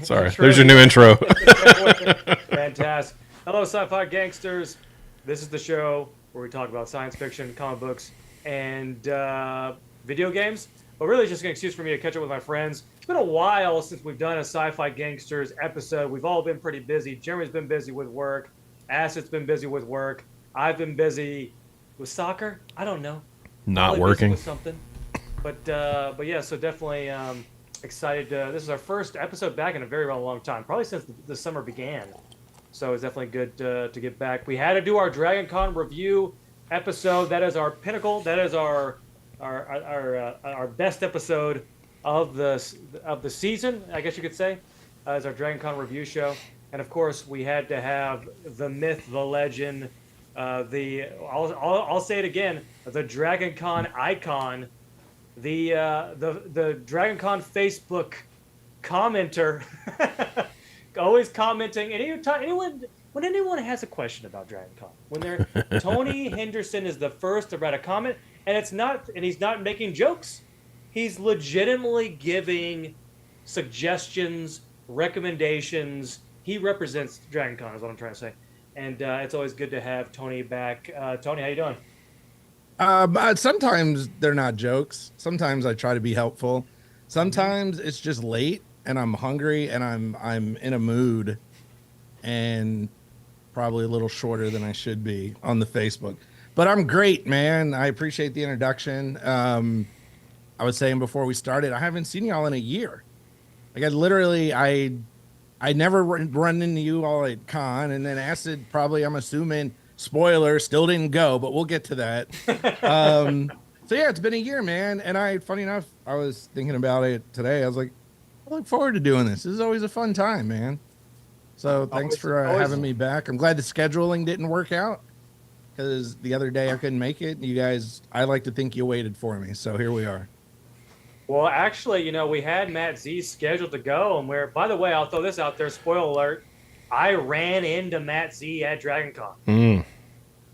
Sorry, there's your new intro. Fantastic. Hello, sci-fi gangsters. This is the show where we talk about science fiction, comic books, and video games. But really, it's just an excuse for me to catch up with my friends. It's been a while since we've done a sci-fi gangsters episode. We've all been pretty busy. Jeremy's been busy with work. Acid's been busy with work. I've been busy with soccer. I don't know. Not Probably busy working. with something. But yeah, so definitely excited. This is our first episode back in a very long time, probably since the summer began. So it's definitely good to get back. We had to do our DragonCon review episode. That is our pinnacle. That is our best episode of the season, I guess you could say, as our DragonCon review show. And of course, we had to have the myth, the legend, I'll say it again, the DragonCon icon, the DragonCon Facebook commenter, always commenting. And when anyone has a question about DragonCon, Tony Henderson is the first to write a comment, and he's not making jokes. He's legitimately giving suggestions, recommendations. He represents DragonCon, is what I'm trying to say. And it's always good to have Tony back. Tony, how you doing? But sometimes they're not jokes. Sometimes I try to be helpful. Sometimes it's just late and I'm hungry and I'm in a mood and probably a little shorter than I should be on the Facebook. But I'm great, man. I appreciate the introduction. I was saying before we started, I haven't seen y'all in a year. Like I never run into you all at con, and then Acid probably, I'm assuming, spoiler, still didn't go, but we'll get to that. So yeah, it's been a year, man. And funny enough, I was thinking about it today. I was like, I look forward to doing this. This is always a fun time, man. So thanks for having me back. I'm glad the scheduling didn't work out because the other day I couldn't make it. You guys, I like to think you waited for me. So here we are. Well, actually, we had Matt Z scheduled to go, and by the way, I'll throw this out there, spoiler alert, I ran into Matt Z at DragonCon,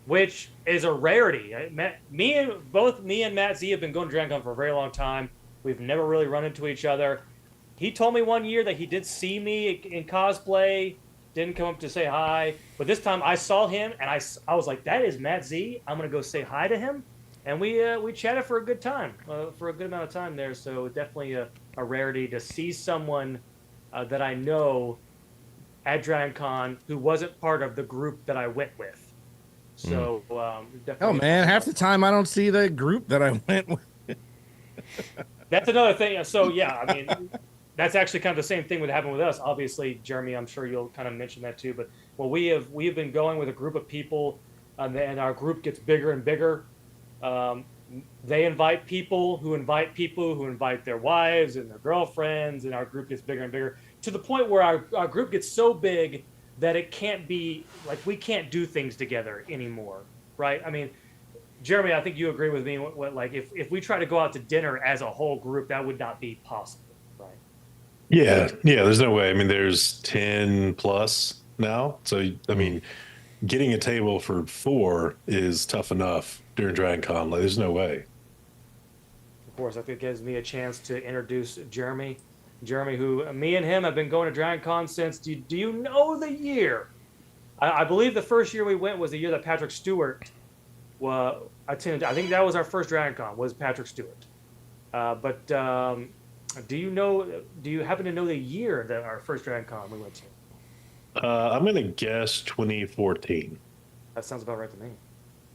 which is a rarity. Both me and Matt Z have been going to DragonCon for a very long time. We've never really run into each other. He told me one year that he did see me in cosplay, didn't come up to say hi, but this time I saw him, and I was like, that is Matt Z. I'm going to go say hi to him. And we chatted for a good time, for a good amount of time there. So definitely a rarity to see someone that I know at DragonCon who wasn't part of the group that I went with. So definitely. Oh man, half the time I don't see the group that I went with. That's another thing. So yeah, I mean, that's actually kind of the same thing that happened with us. Obviously, Jeremy, I'm sure you'll kind of mention that too. But we have been going with a group of people, and our group gets bigger and bigger. They invite people who invite their wives and their girlfriends, and our group gets bigger and bigger to the point where our group gets so big that it can't be like we can't do things together anymore, right? I mean, Jeremy, I think you agree with me. Like if we try to go out to dinner as a whole group, that would not be possible, right? Yeah, there's no way. I mean, there's 10 plus now, so I mean, getting a table for 4 is tough enough during DragonCon. Like, there's no way. Of course, I think it gives me a chance to introduce Jeremy. Jeremy, who me and him have been going to DragonCon since. Do you know the year? I believe the first year we went was the year that Patrick Stewart attended. I think that was our first DragonCon, was Patrick Stewart. But do you happen to know the year that our first DragonCon we went to? I'm gonna guess 2014. That sounds about right to me.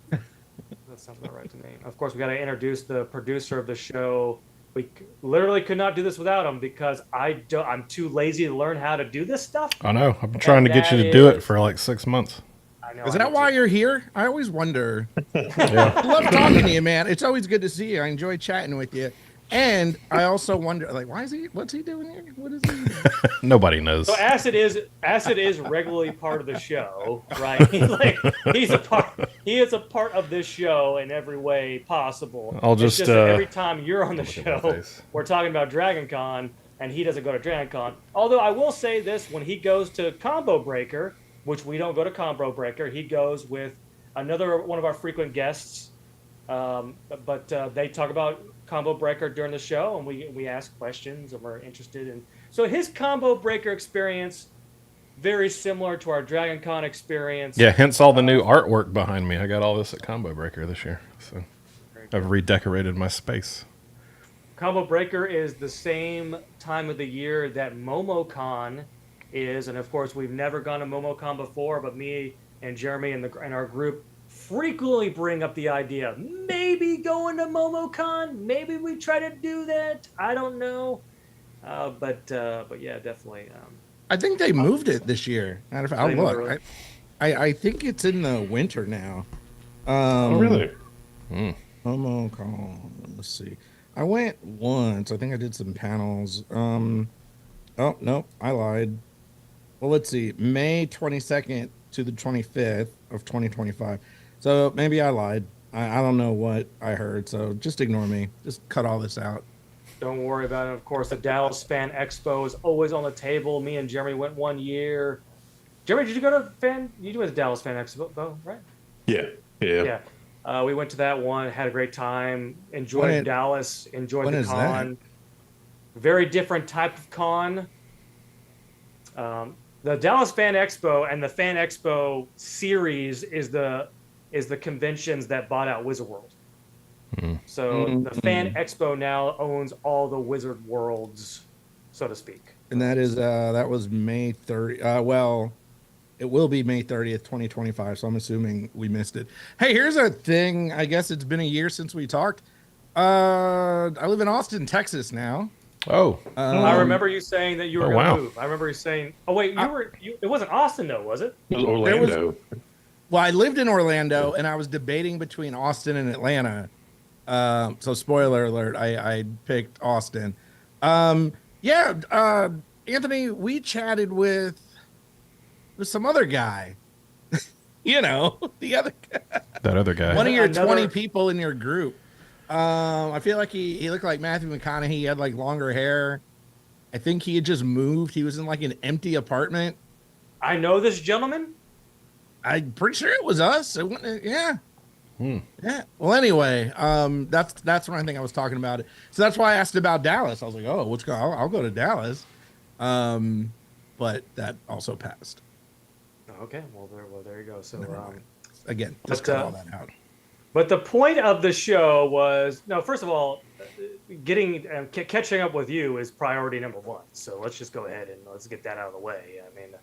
That sounds about right to me. Of course, we got to introduce the producer of the show. We literally could not do this without him because I'm too lazy to learn how to do this stuff. I know. I've been trying to get you to do it for like 6 months. I know. Is that why you're here? I always wonder. I love talking to you, man. It's always good to see you. I enjoy chatting with you. And I also wonder, like, what's he doing here? What is he doing? Nobody knows. So Acid is regularly part of the show, right? He is a part of this show in every way possible. I'll It's just that every time you're on the look at my show, face. we're talking about DragonCon, and he doesn't go to DragonCon. Although I will say this, when he goes to Combo Breaker, which we don't go to Combo Breaker, he goes with another one of our frequent guests. But they talk about combo breaker during the show, and we ask questions and we're interested in. So his combo breaker experience, very similar to our DragonCon experience. Yeah, hence all the new artwork behind me. I got all this at Combo Breaker this year. So I've redecorated my space. Combo Breaker is the same time of the year that MomoCon is, and of course we've never gone to MomoCon before, but me and Jeremy and our group frequently bring up the idea maybe going to MomoCon. Maybe we try to do that. I don't know, but yeah, definitely. I think they moved it this year. Matter of fact, I'll look. Really? I think it's in the winter now. Oh, really? MomoCon. Let's see. I went once. I think I did some panels. Oh no, I lied. Well, let's see. May 22nd to the 25th of 2025. So maybe I lied. I don't know what I heard. So just ignore me. Just cut all this out. Don't worry about it. Of course, the Dallas Fan Expo is always on the table. Me and Jeremy went one year. Jeremy, did you go to You went to Dallas Fan Expo, right? Yeah. We went to that one, had a great time, enjoyed Dallas, enjoyed the con. Very different type of con. The Dallas Fan Expo and the Fan Expo series is the conventions that bought out Wizard World. So the Fan Expo now owns all the Wizard Worlds, so to speak. And that was May 30th. Well, it will be May 30th, 2025. So I'm assuming we missed it. Hey, here's a thing. I guess it's been a year since we talked. I live in Austin, Texas now. Oh. I remember you saying that you were going to wow. move. I remember you saying, oh, wait, it wasn't Austin, though, was it? It was Orlando. Well, I lived in Orlando, and I was debating between Austin and Atlanta. So spoiler alert, I picked Austin. Anthony, we chatted with some other guy. The other guy. That other guy. One of your 20 people in your group. I feel like he looked like Matthew McConaughey. He had like longer hair. I think he had just moved. He was in like an empty apartment. I know this gentleman. I'm pretty sure it was us. Yeah. Yeah. Well, anyway, that's one thing I was talking about. So that's why I asked about Dallas. I was like, oh, I'll go to Dallas. But that also passed. Okay. Well, there you go. So again, just cut all that out. But the point of the show was, first of all, catching up with you is priority number one. So let's just go ahead and let's get that out of the way. I mean,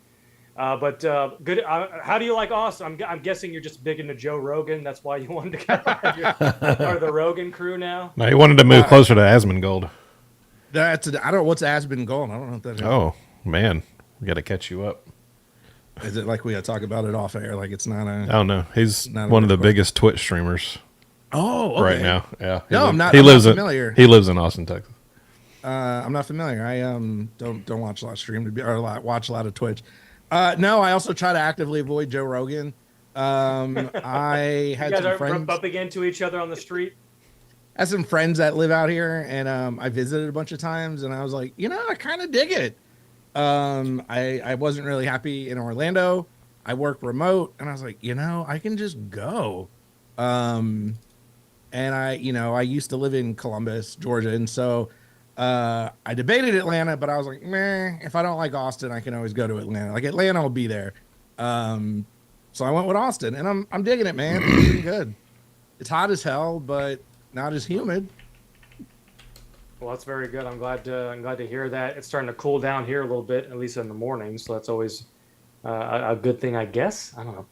good. How do you like Austin? I'm guessing you're just big into Joe Rogan. That's why you wanted to get part of the Rogan crew now. No, he wanted to move closer to Asmongold. What's Asmongold? I don't know what that is. Oh man, we got to catch you up. Is it like we got to talk about it off air? Like it's not a. I don't know. He's one of the biggest Twitch streamers. Oh, okay. Right now, yeah. I'm not familiar. He lives in Austin, Texas. I'm not familiar. I don't watch a lot of stream watch a lot of Twitch. No, I also try to actively avoid Joe Rogan. I had some friends bumping into each other on the street. I had some friends that live out here, and I visited a bunch of times, and I was like, I kind of dig it. I wasn't really happy in Orlando. I work remote, and I was like, I can just go. And I used to live in Columbus, Georgia, and so I debated Atlanta, but I was like, if I don't like Austin, I can always go to Atlanta. Like Atlanta will be there. So I went with Austin, and I'm digging it, man. It's pretty good. It's hot as hell, but not as humid. Well, that's very good. I'm glad to hear that. It's starting to cool down here a little bit, at least in the morning. So that's always a good thing, I guess. I don't know.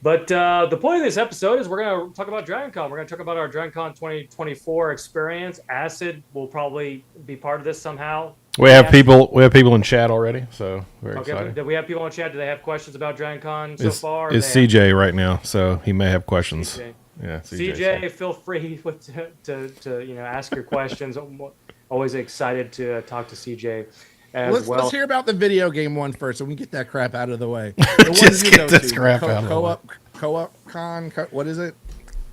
But the point of this episode is we're going to talk about DragonCon. We're going to talk about our DragonCon 2024 experience. Acid will probably be part of this somehow. We have people in chat already, so we're excited. Do we have people in chat? Do they have questions about DragonCon so far? It's CJ right now, so he may have questions. CJ. Yeah, CJ, feel free to ask your questions. I'm always excited to talk to CJ. Let's hear about the video game one first, so we can get that crap out of the way. Just get this crap out of the way. Co-op con. What is it?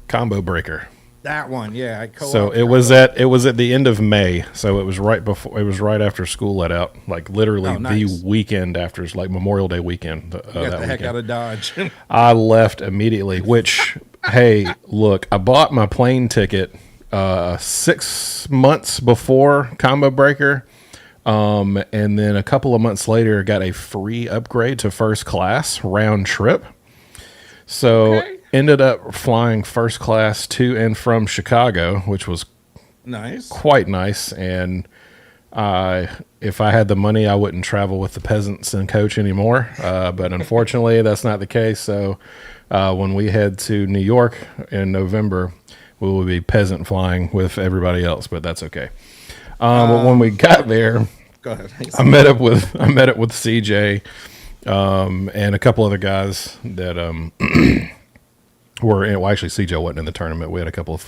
Combo Breaker. That one, yeah. So it was at the end of May. So it was right before. It was right after school let out. Like literally the weekend after, like Memorial Day weekend. Got the heck out of Dodge. I left immediately. Which, hey, look, I bought my plane ticket 6 months before Combo Breaker. And then a couple of months later, got a free upgrade to first class round trip. So ended up flying first class to and from Chicago, which was quite nice. And if I had the money, I wouldn't travel with the peasants and coach anymore. But unfortunately, that's not the case. So when we head to New York in November, we will be peasant flying with everybody else, but that's okay. But when we got there, go ahead. I met up with CJ and a couple other guys that were in. Well, actually, CJ wasn't in the tournament. We had a couple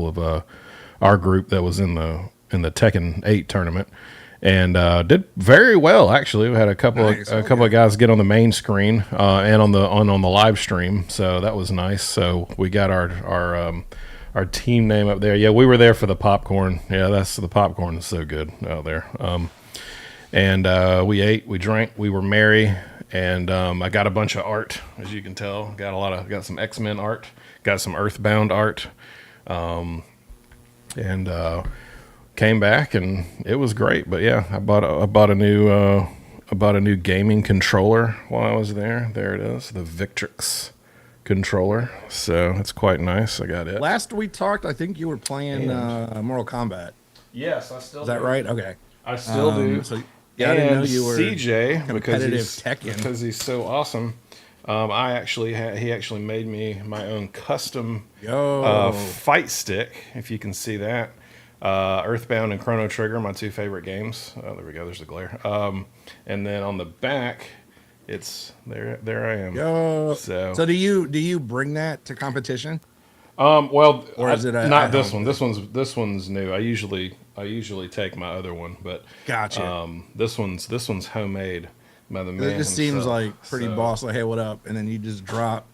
of our group that was in the Tekken 8 tournament and did very well. Actually, we had a couple of guys get on the main screen and on the live stream, so that was nice. So we got our team name up there. Yeah, we were there for the popcorn. Yeah, the popcorn is so good out there. And we ate, we drank, we were merry, and I got a bunch of art, as you can tell. Got some X-Men art, got some Earthbound art, and came back, and it was great. But yeah, I bought a new gaming controller while I was there. There it is, the Victrix controller, so it's quite nice. I got it. Last we talked, I think you were playing Mortal Kombat. Yes, I still. Is that right? Okay, I still do. So yeah, I didn't know you were CJ competitive Tekken because he's so awesome. He actually made me my own custom fight stick. If you can see that, Earthbound and Chrono Trigger, my two favorite games. Oh, there we go. There's the glare. And then on the back. It's there. There I am. So do you bring that to competition? Well, or is it not this one? This one's new. I usually take my other one, but gotcha. This one's homemade by the man. It just seems like pretty boss. Like, hey, what up? And then you just drop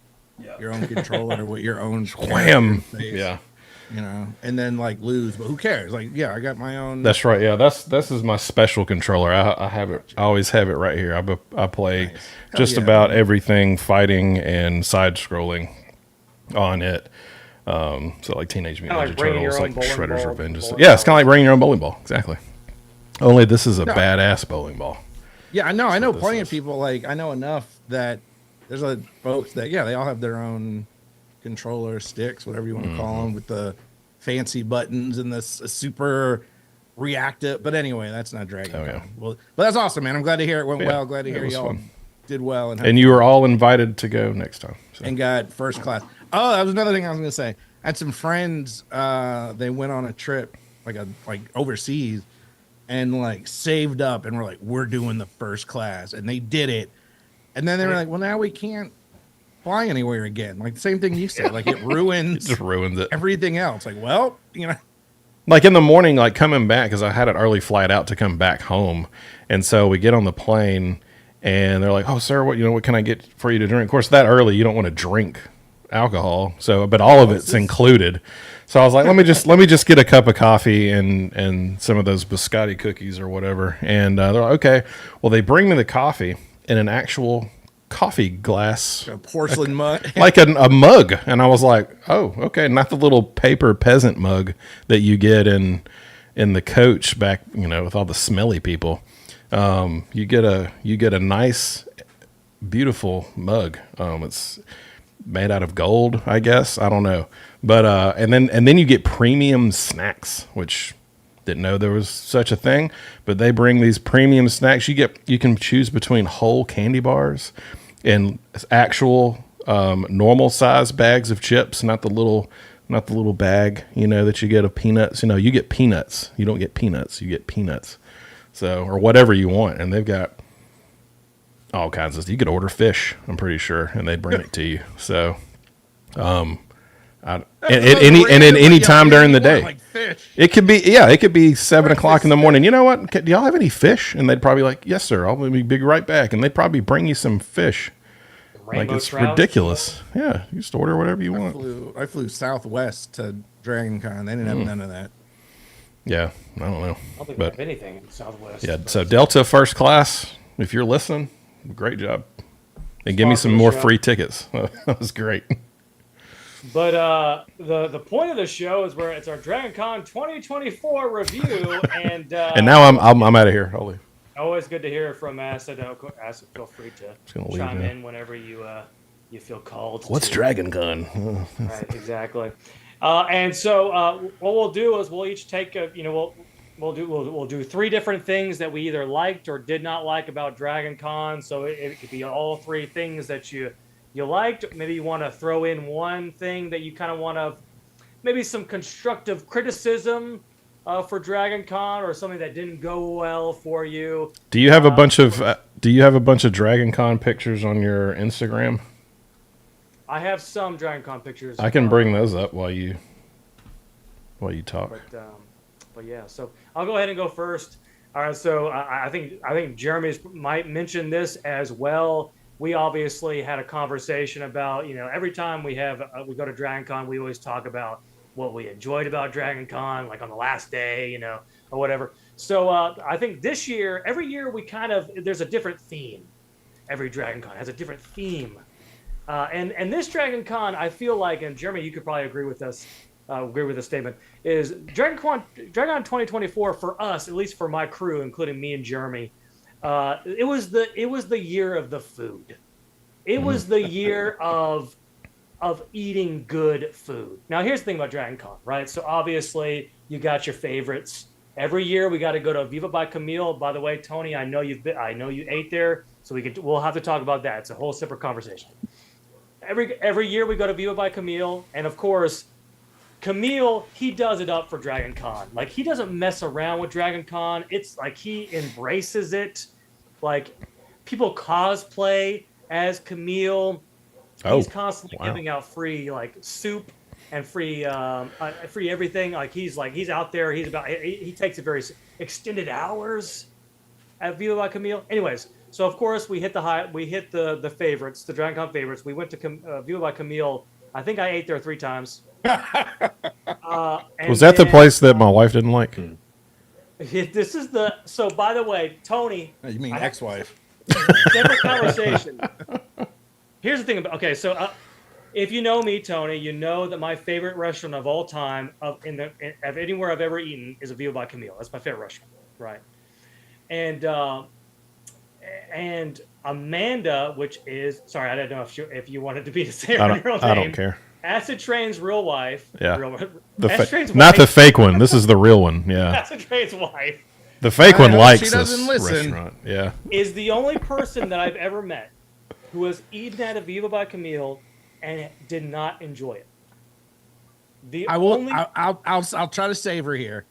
your own controller with your own wham. Yeah. You know, and then like lose, but who cares? Like, yeah, I got my own. That's right. Yeah, this is my special controller. I have it. I always have it right here. I play just about everything fighting and side scrolling on it. So like Teenage Mutant Ninja Turtles, like Shredder's Revenge. Yeah, it's kind of like bringing your own bowling ball. Exactly. Only this is a badass bowling ball. Yeah, I know. I know plenty of people. Like, I know enough that there's folks that they all have their own controller sticks, whatever you want to call them, with the fancy buttons and the super reactive. But anyway, that's not DragonCon. Well, but that's awesome, man. I'm glad to hear it went well. Glad to hear y'all did well. And you were all invited to go next time. So. And got first class. Oh, that was another thing I was going to say. I had some friends. They went on a trip, like overseas, and like saved up, and were like, "We're doing the first class," and they did it. And then they were like, "Well, now we can't fly anywhere again." Like the same thing you said, like it ruins it just ruins it, everything else. Like, well, like in the morning, like coming back, because I had an early flight out to come back home, and so we get on the plane and they're like, "Oh, sir, what can I get for you to drink?" Of course, that early you don't want to drink alcohol, so but all of it's included. So I was like, let me just get a cup of coffee and some of those biscotti cookies or whatever. And they're like, okay. Well, they bring me the coffee in an actual coffee glass, a porcelain mug, like a mug. And I was like, oh, okay, not the little paper peasant mug that you get in the coach back, with all the smelly people. You get a nice, beautiful mug. It's made out of gold, I guess. I don't know, but and then you get premium snacks, which didn't know there was such a thing. But they bring these premium snacks. You can choose between whole candy bars and actual normal size bags of chips, not the little bag that you get of peanuts. You get peanuts. You don't get peanuts. You get peanuts. So, or whatever you want, and they've got all kinds of. You could order fish, I'm pretty sure, and they'd bring it to you. So, any time during the day, like fish. It could be 7 o'clock in the morning. You know what? Do y'all have any fish? And they'd probably be like, yes, sir. I'll be right back. And they'd probably bring you some fish. Rainbow it's trout. Ridiculous. Yeah, you just order whatever you want. I flew Southwest to DragonCon. They didn't have none of that. Yeah, I don't know. I don't think we have anything in Southwest. Yeah, so Delta first class, if you're listening, great job. And give me some more free tickets. That was great. But the point of the show is where it's our DragonCon 2024 review, and now I'm out of here. Holy. always good to hear from Acid. Acid, feel free to Leave chime now. in whenever you feel called. What's to. DragonCon? Right, exactly. And so what we'll do is we'll each take we'll do three different things that we either liked or did not like about DragonCon. So it could be all three things that you liked. Maybe you want to throw in one thing that you kind of want to, maybe some constructive criticism for DragonCon, or something that didn't go well for you. Do you have a bunch of DragonCon pictures on your Instagram? I have some DragonCon pictures. I can bring those up while you talk. But yeah, so I'll go ahead and go first. All right, so I think Jeremy's might mention this as well. We obviously had a conversation about, every time we go to DragonCon, we always talk about what we enjoyed about DragonCon, like on the last day, or whatever. So I think this year, every year there's a different theme. Every DragonCon has a different theme. And this DragonCon, I feel like, and Jeremy, you could probably agree with this statement, is DragonCon 2024 for us, at least for my crew, including me and Jeremy. It was the year of the food. It was the year of eating good food. Now, here's the thing about DragonCon, right? So obviously, you got your favorites. Every year, we got to go to Viva by Camille. By the way, Tony, I know you ate there, so we'll have to talk about that. It's a whole separate conversation. Every year, we go to Viva by Camille, and of course, Camille, he does it up for DragonCon. Like, he doesn't mess around with DragonCon. It's like he embraces it. Like, people cosplay as Camille. He's constantly giving out free soup and free everything. Like, he's out there. He takes it very extended hours at Viva la Camille. Anyways, so of course we hit the favorites, the DragonCon favorites. We went to Viva la Camille. I think I ate there 3 times. Was that the place that my wife didn't like? This is so by the way, Tony. You mean ex-wife? Separate conversation. Here's the thing about, okay, so if you know me, Tony, you know that my favorite restaurant of all time of anywhere I've ever eaten is a Viva by Camille. That's my favorite restaurant, right? And Amanda, which is, sorry, I don't know if you wanted to be to say her real name. I don't care. Acid Train's real wife. Yeah. Not the fake one. This is the real one. Yeah. Acid Train's wife. The fake one likes she this doesn't listen. restaurant. Yeah. Is the only person that I've ever met who has eaten at a Viva by Camille and did not enjoy it. I'll try to save her here.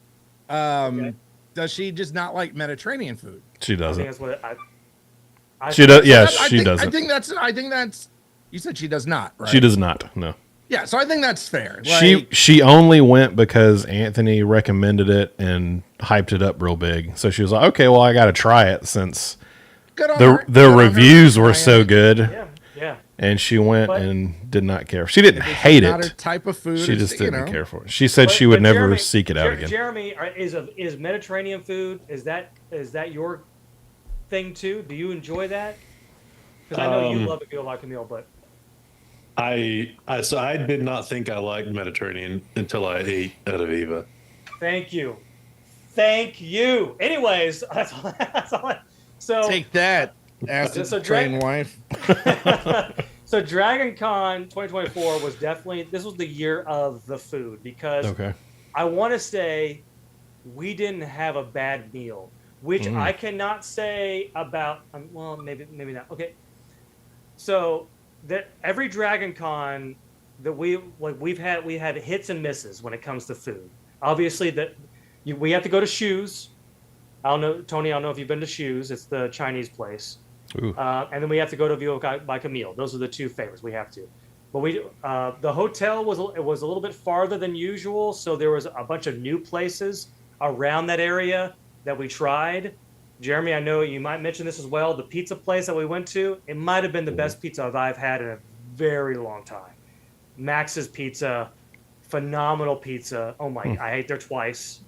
Okay. Does she just not like Mediterranean food? She I doesn't. think that's what She does. Yeah, I she think, doesn't. I think that's. You said she does not, right? She does not. No. Yeah, so I think that's fair. She only went because Anthony recommended it and hyped it up real big. So she was like, okay, well, I got to try it since the reviews were so good. Yeah. And she went and did not care. She didn't hate it. Not her type of food. She just didn't care for it. She said she would never seek it out again. Jeremy, is Mediterranean food, is that your thing too? Do you enjoy that? Because I know you love it, like a meal, but I did not think I liked Mediterranean until I ate at Aviva. Thank you. Anyways, that's all. So take that, acid train wife. So DragonCon 2024 was this was the year of the food, because I want to say we didn't have a bad meal, which I cannot say about. Well, maybe not. Okay, so that every DragonCon that we had hits and misses when it comes to food. Obviously, we have to go to Shoes. I don't know, Tony. I don't know if you've been to Shoes. It's the Chinese place. And then we have to go to Viva by Camille. Those are the 2 favorites we have to. But the hotel was a little bit farther than usual, so there was a bunch of new places around that area that we tried. Jeremy, I know you might mention this as well. The pizza place that we went to, it might have been the best pizza I've had in a very long time. Max's Pizza, phenomenal pizza. Oh my! I ate there twice.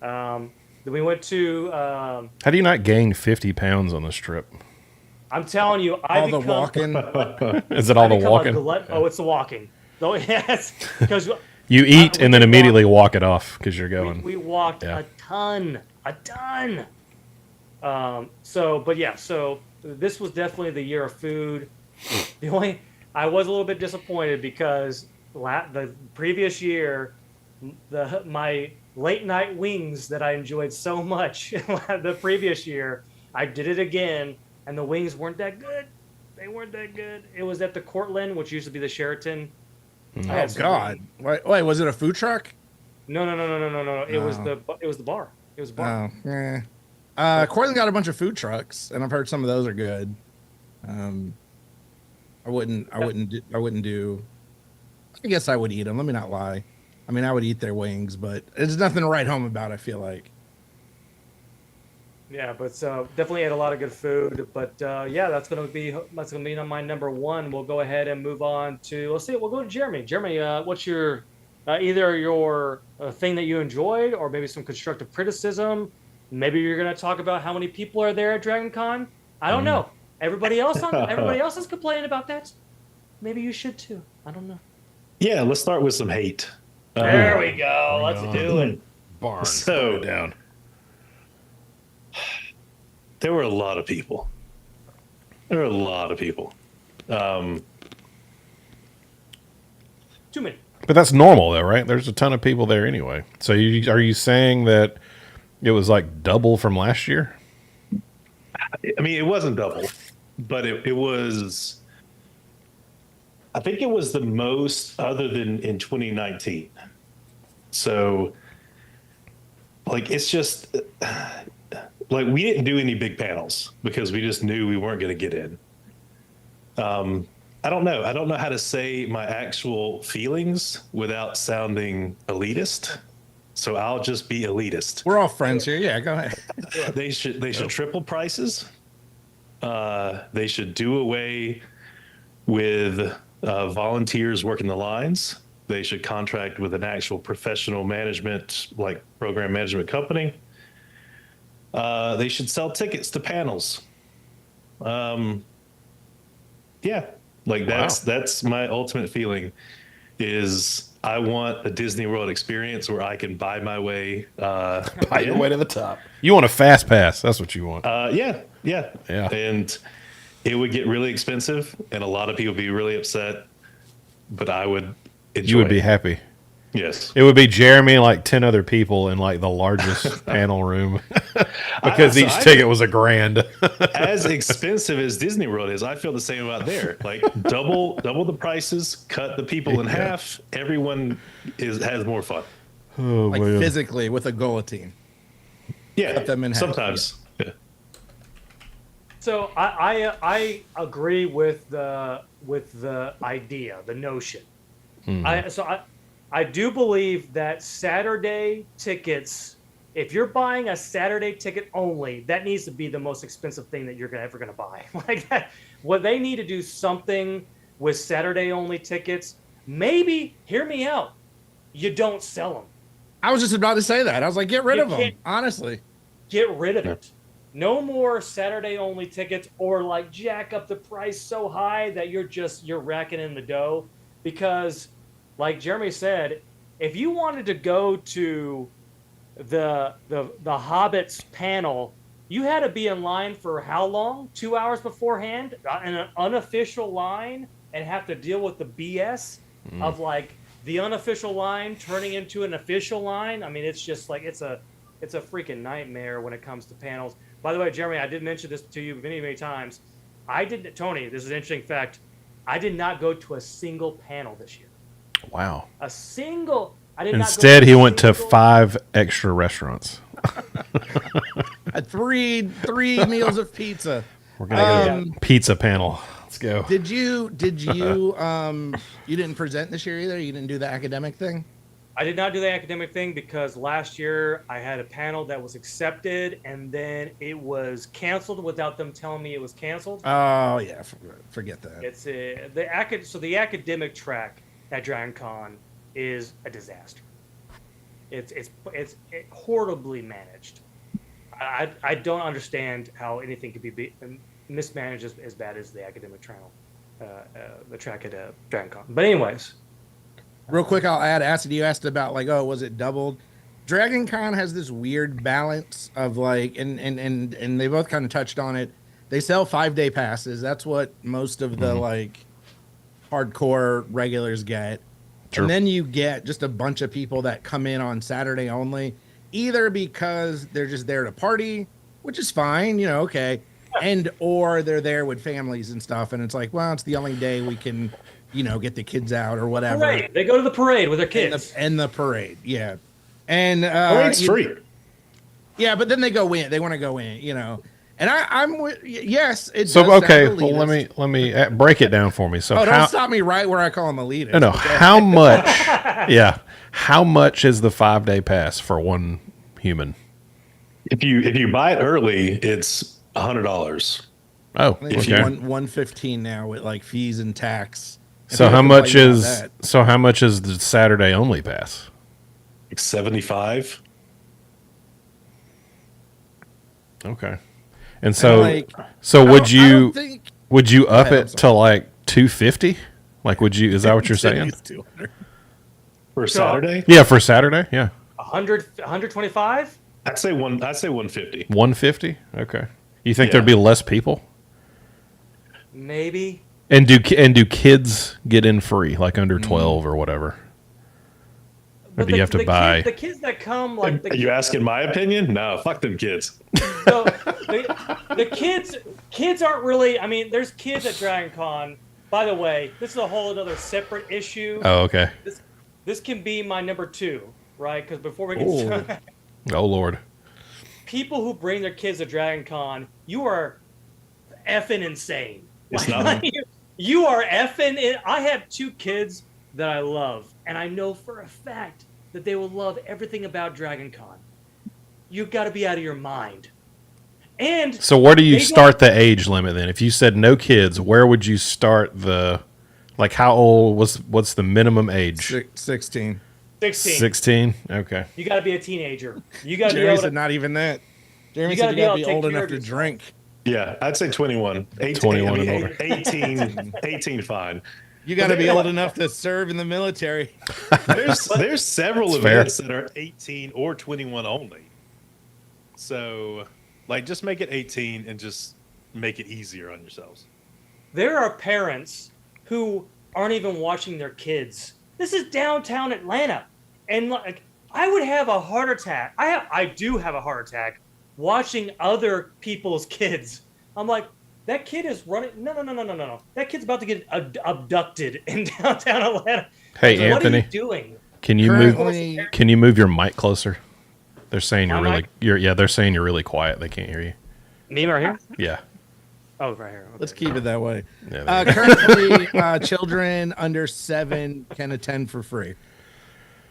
Then we went to. How do you not gain 50 pounds on this trip? I'm telling you, all the walking. Is it all the walking? Oh, it's the walking. Oh yes, because You eat we and then did immediately walk it off because you're going. we walked Yeah. a ton. So this was definitely the year of food. I was a little bit disappointed because the previous year, my late night wings that I enjoyed so much the previous year, I did it again, and the wings weren't that good. They weren't that good. It was at the Cortland, which used to be the Sheraton. I Oh had some God! wings. Wait, was it a food truck? No. It was Oh. the bar. It was the bar. Oh, yeah. Cortland got a bunch of food trucks, and I've heard some of those are good. I wouldn't do. I guess I would eat them. Let me not lie. I mean, I would eat their wings, but there's nothing to write home about. I feel like. Yeah, but definitely had a lot of good food. But yeah, that's gonna be on my number one. We'll go ahead and move on to we'll go to Jeremy. Jeremy, what's your either your thing that you enjoyed, or maybe some constructive criticism? Maybe you're gonna talk about how many people are there at DragonCon. I don't know. Everybody else is complaining about that. Maybe you should too. I don't know. Yeah, let's start with some hate. There we go. Let's do it. Barn. So- Put it down. There were a lot of people. Too many. But that's normal, though, right? There's a ton of people there anyway. So are you saying that it was like double from last year? I mean, it wasn't double, but it was. I think it was the most other than in 2019. So, like, it's just like we didn't do any big panels because we just knew we weren't going to get in. I don't know. I don't know how to say my actual feelings without sounding elitist. So I'll just be elitist. We're all friends here. Yeah, go ahead. They should triple prices. They should do away with volunteers working the lines. They should contract with an actual professional management, like program management company. They should sell tickets to panels. Yeah, like that's my ultimate feeling. Is I want a Disney World experience where I can buy my way. Buy your way to the top. You want a fast pass. That's what you want. Yeah. Yeah. And it would get really expensive, and a lot of people would be really upset. But I would enjoy. You would be it. happy. Yes. It would be Jeremy and like 10 other people in like the largest panel room because each ticket was $1,000. As expensive as Disney World is, I feel the same about there. Like double the prices, cut the people in half. Everyone has more fun. Oh, Like man. physically with a guillotine. Yeah. Cut them in half. Sometimes. Yeah. So I agree with the idea, the notion. I do believe that Saturday tickets, if you're buying a Saturday ticket only, that needs to be the most expensive thing that you're ever going to buy. Like that, what they need to do something with Saturday only tickets. Maybe, hear me out, you don't sell them. I was just about to say that. I was like, get rid You of them. can't- Honestly. Get rid of it. No more Saturday only tickets, or like jack up the price so high that you're racking in the dough. Because like Jeremy said, if you wanted to go to the Hobbits panel, you had to be in line for how long? 2 hours beforehand in an unofficial line, and have to deal with the BS of like the unofficial line turning into an official line. I mean, it's just like it's a freaking nightmare when it comes to panels. By the way, Jeremy, I did mention this to you many times. Tony, this is an interesting fact. I did not go to a single panel this year. Wow. I did not go Instead, to he a went to single- 5 extra restaurants. Three meals of pizza. We're going to go pizza panel. Let's go. Did you you didn't present this year either? You didn't do the academic thing? I did not do the academic thing because last year I had a panel that was accepted and then it was canceled without them telling me it was canceled. Oh yeah, forget that. It's the academic track at DragonCon is a disaster. It's horribly managed. I don't understand how anything could be mismanaged as bad as the academic track, the track at DragonCon. But anyways, Real quick, I'll add, Acid, you asked about like, oh, was it doubled? DragonCon has this weird balance of like, and they both kind of touched on it. They sell 5-day passes. That's what most of the like hardcore regulars get. True. And then you get just a bunch of people that come in on Saturday only, either because they're just there to party, which is fine, okay, and or they're there with families and stuff, and it's like, well, it's the only day we can, get the kids out or whatever. Right. They go to the parade with their kids. And the parade, yeah. And Parade's free. Yeah, but then they go in. They want to go in, And I'm yes. It So does okay, sound well let me break it down for me. So don't stop me right where I call them elitist. No, okay? how much? Yeah, how much is the 5-day pass for one human? If you buy it early, it's $100. Oh, I think it's okay. 115 now with like fees and tax. So how much is the Saturday only pass? Like 75. Okay. And so like, would you up ahead, I'm it to like 250? Like is that what you're saying? For Saturday? Yeah, for Saturday? Yeah. 125? I'd say 150. 150? Okay. You think Yeah. there'd be less people? Maybe. And do kids get in free, like under 12 or whatever? Or do you have to buy? The kids that come, like Are you asking my opinion? No, fuck them kids. So the kids aren't really. I mean, there's kids at DragonCon. By the way, this is a whole other separate issue. Oh, okay. This can be my number 2, right? Because before we get started, Oh Lord. people who bring their kids to DragonCon, you are effing insane. It's not. You are effing in. I have 2 kids that I love, and I know for a fact that they will love everything about DragonCon. You've got to be out of your mind. And So where do you start the age limit then? If you said no kids, where would you start like how old what's the minimum age? 16. 16. 16? Okay. You got to be a teenager. You got to be Jeremy able said to. not even that. Jeremy You said gotta you be got able to to be take old care enough of to yourself. drink. Yeah, I'd say 21. 21 and older. 18 fine. You got to be old enough to serve in the military. There's several It's fair. events that are 18 or 21 only. So, like, just make it 18 and just make it easier on yourselves. There are parents who aren't even watching their kids. This is downtown Atlanta, and like I would have a heart attack. I do have a heart attack watching other people's kids. I'm like, that kid is running. No. That kid's about to get abducted in downtown Atlanta. Hey, What Anthony, are you doing? can you move your mic closer? They're saying My mic? they're saying you're really quiet. They can't hear you. Me right here? Yeah. Oh, right here. Okay. Let's keep it that way. Yeah, Currently, children under 7 can attend for free.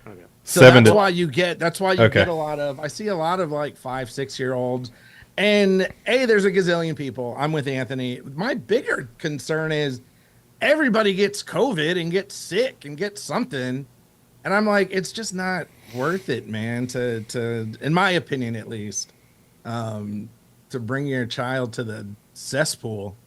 Okay. So that's why you get a lot of. I see a lot of like 5-6-year-olds, and there's a gazillion people. I'm with Anthony. My bigger concern is everybody gets COVID and gets sick and gets something, and I'm like, it's just not worth it, man. To in my opinion, at least, to bring your child to the cesspool.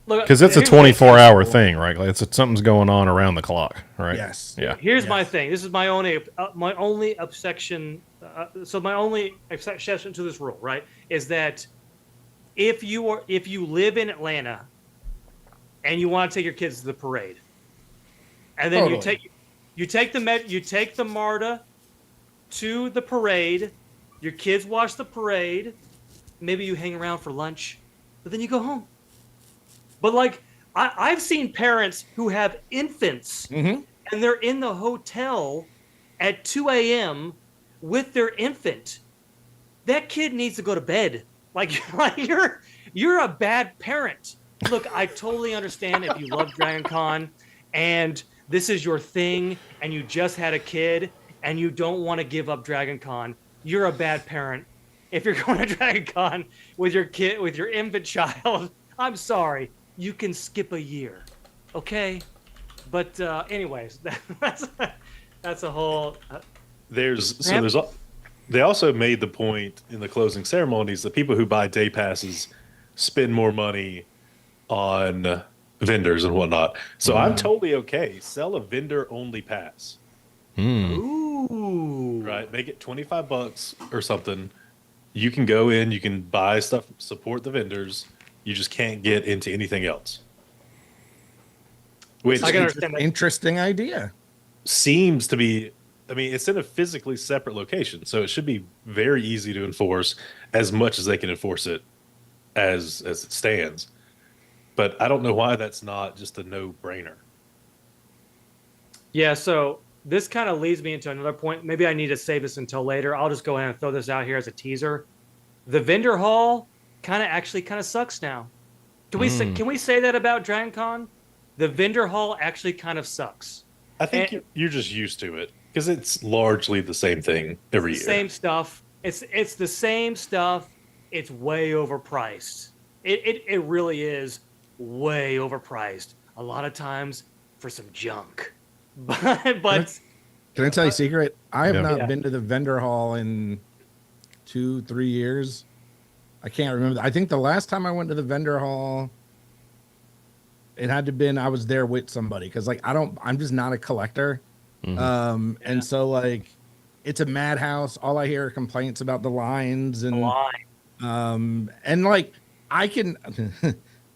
Because it's a 24-hour thing, right? Like something's going on around the clock, right? Yes. Yeah. Here's my thing. This is my only objection. So my only exception to this rule, right, is that if you live in Atlanta and you want to take your kids to the parade, and then you take the MARTA to the parade, your kids watch the parade, maybe you hang around for lunch, but then you go home. But like I've seen parents who have infants and they're in the hotel at 2 a.m. with their infant. That kid needs to go to bed. Like you're a bad parent. Look, I totally understand if you love DragonCon and this is your thing and you just had a kid and you don't want to give up DragonCon. You're a bad parent. If you're going to DragonCon with your kid, with your infant child, I'm sorry. You can skip a year, okay? But anyways, that's a whole. They also made the point in the closing ceremonies that people who buy day passes spend more money on vendors and whatnot. So I'm totally okay. Sell a vendor only pass. Ooh. Right. Make it $25 or something. You can go in, you can buy stuff, support the vendors. You just can't get into anything else. Which I can understand that. Interesting idea. seems to be, I mean, it's in a physically separate location, so it should be very easy to enforce as much as they can enforce it as it stands. But I don't know why that's not just a no-brainer. Yeah, so this kind of leads me into another point. Maybe I need to save this until later. I'll just go ahead and throw this out here as a teaser. The vendor hall kind of sucks now. Can we say that about DragonCon? The vendor hall actually kind of sucks. I think you're just used to it because it's largely the same thing every year. Same stuff. It's the same stuff. It's way overpriced. It really is way overpriced. A lot of times for some junk. But Can I tell you a secret? I have Yeah. not been to the vendor hall in 2-3 years. I can't remember. I think the last time I went to the vendor hall, it had to been I was there with somebody because I'm just not a collector. And so like it's a madhouse. All I hear are complaints about the lines and and like I can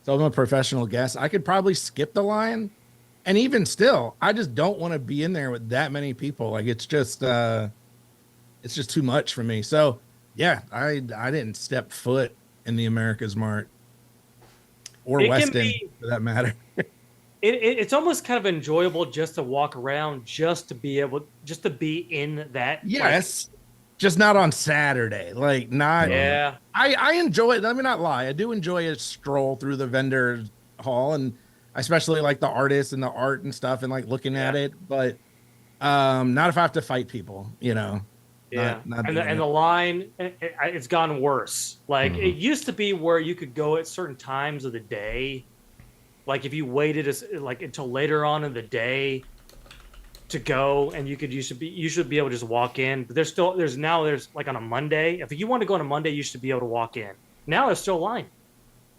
so I'm a professional guest. I could probably skip the line. And even still, I just don't want to be in there with that many people. Like it's just too much for me. So yeah, I didn't step foot in the America's Mart or West End for that matter. It's almost kind of enjoyable just to walk around, just to be in that. Yes, just not on Saturday. Like not. Yeah. I enjoy it. Let me not lie. I do enjoy a stroll through the vendor hall, and I especially like the artists and the art and stuff, and like looking at it. But not if I have to fight people, you know. Yeah, Not and the line, it's gone worse. Like it used to be where you could go at certain times of the day, like if you waited until later on in the day to go, and you should be able to just walk in. But there's like on a Monday, if you want to go on a Monday, you should be able to walk in. Now there's still a line,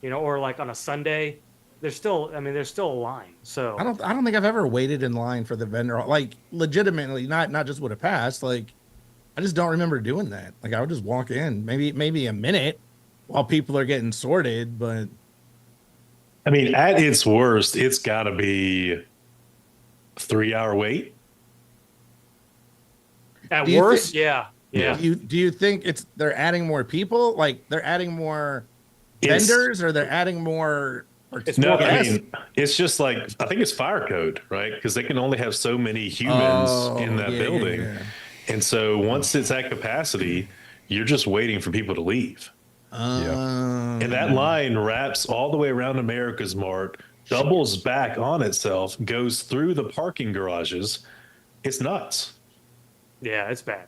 you know, or like on a Sunday, there's still a line. So I don't think I've ever waited in line for the vendor hall, like legitimately, not just with a pass, like. I just don't remember doing that. Like I would just walk in, maybe a minute while people are getting sorted. But I mean, at its worst, it's got to be a 3-hour wait. At worst, yeah. Do you think they're adding more people? Like they're adding more vendors, or they're adding more? No, I mean, it's just like I think it's fire code, right? Because they can only have so many humans in that building. Yeah. And so once it's at capacity, you're just waiting for people to leave. And that line wraps all the way around America's Mart, doubles back on itself, goes through the parking garages. It's nuts. Yeah, it's bad.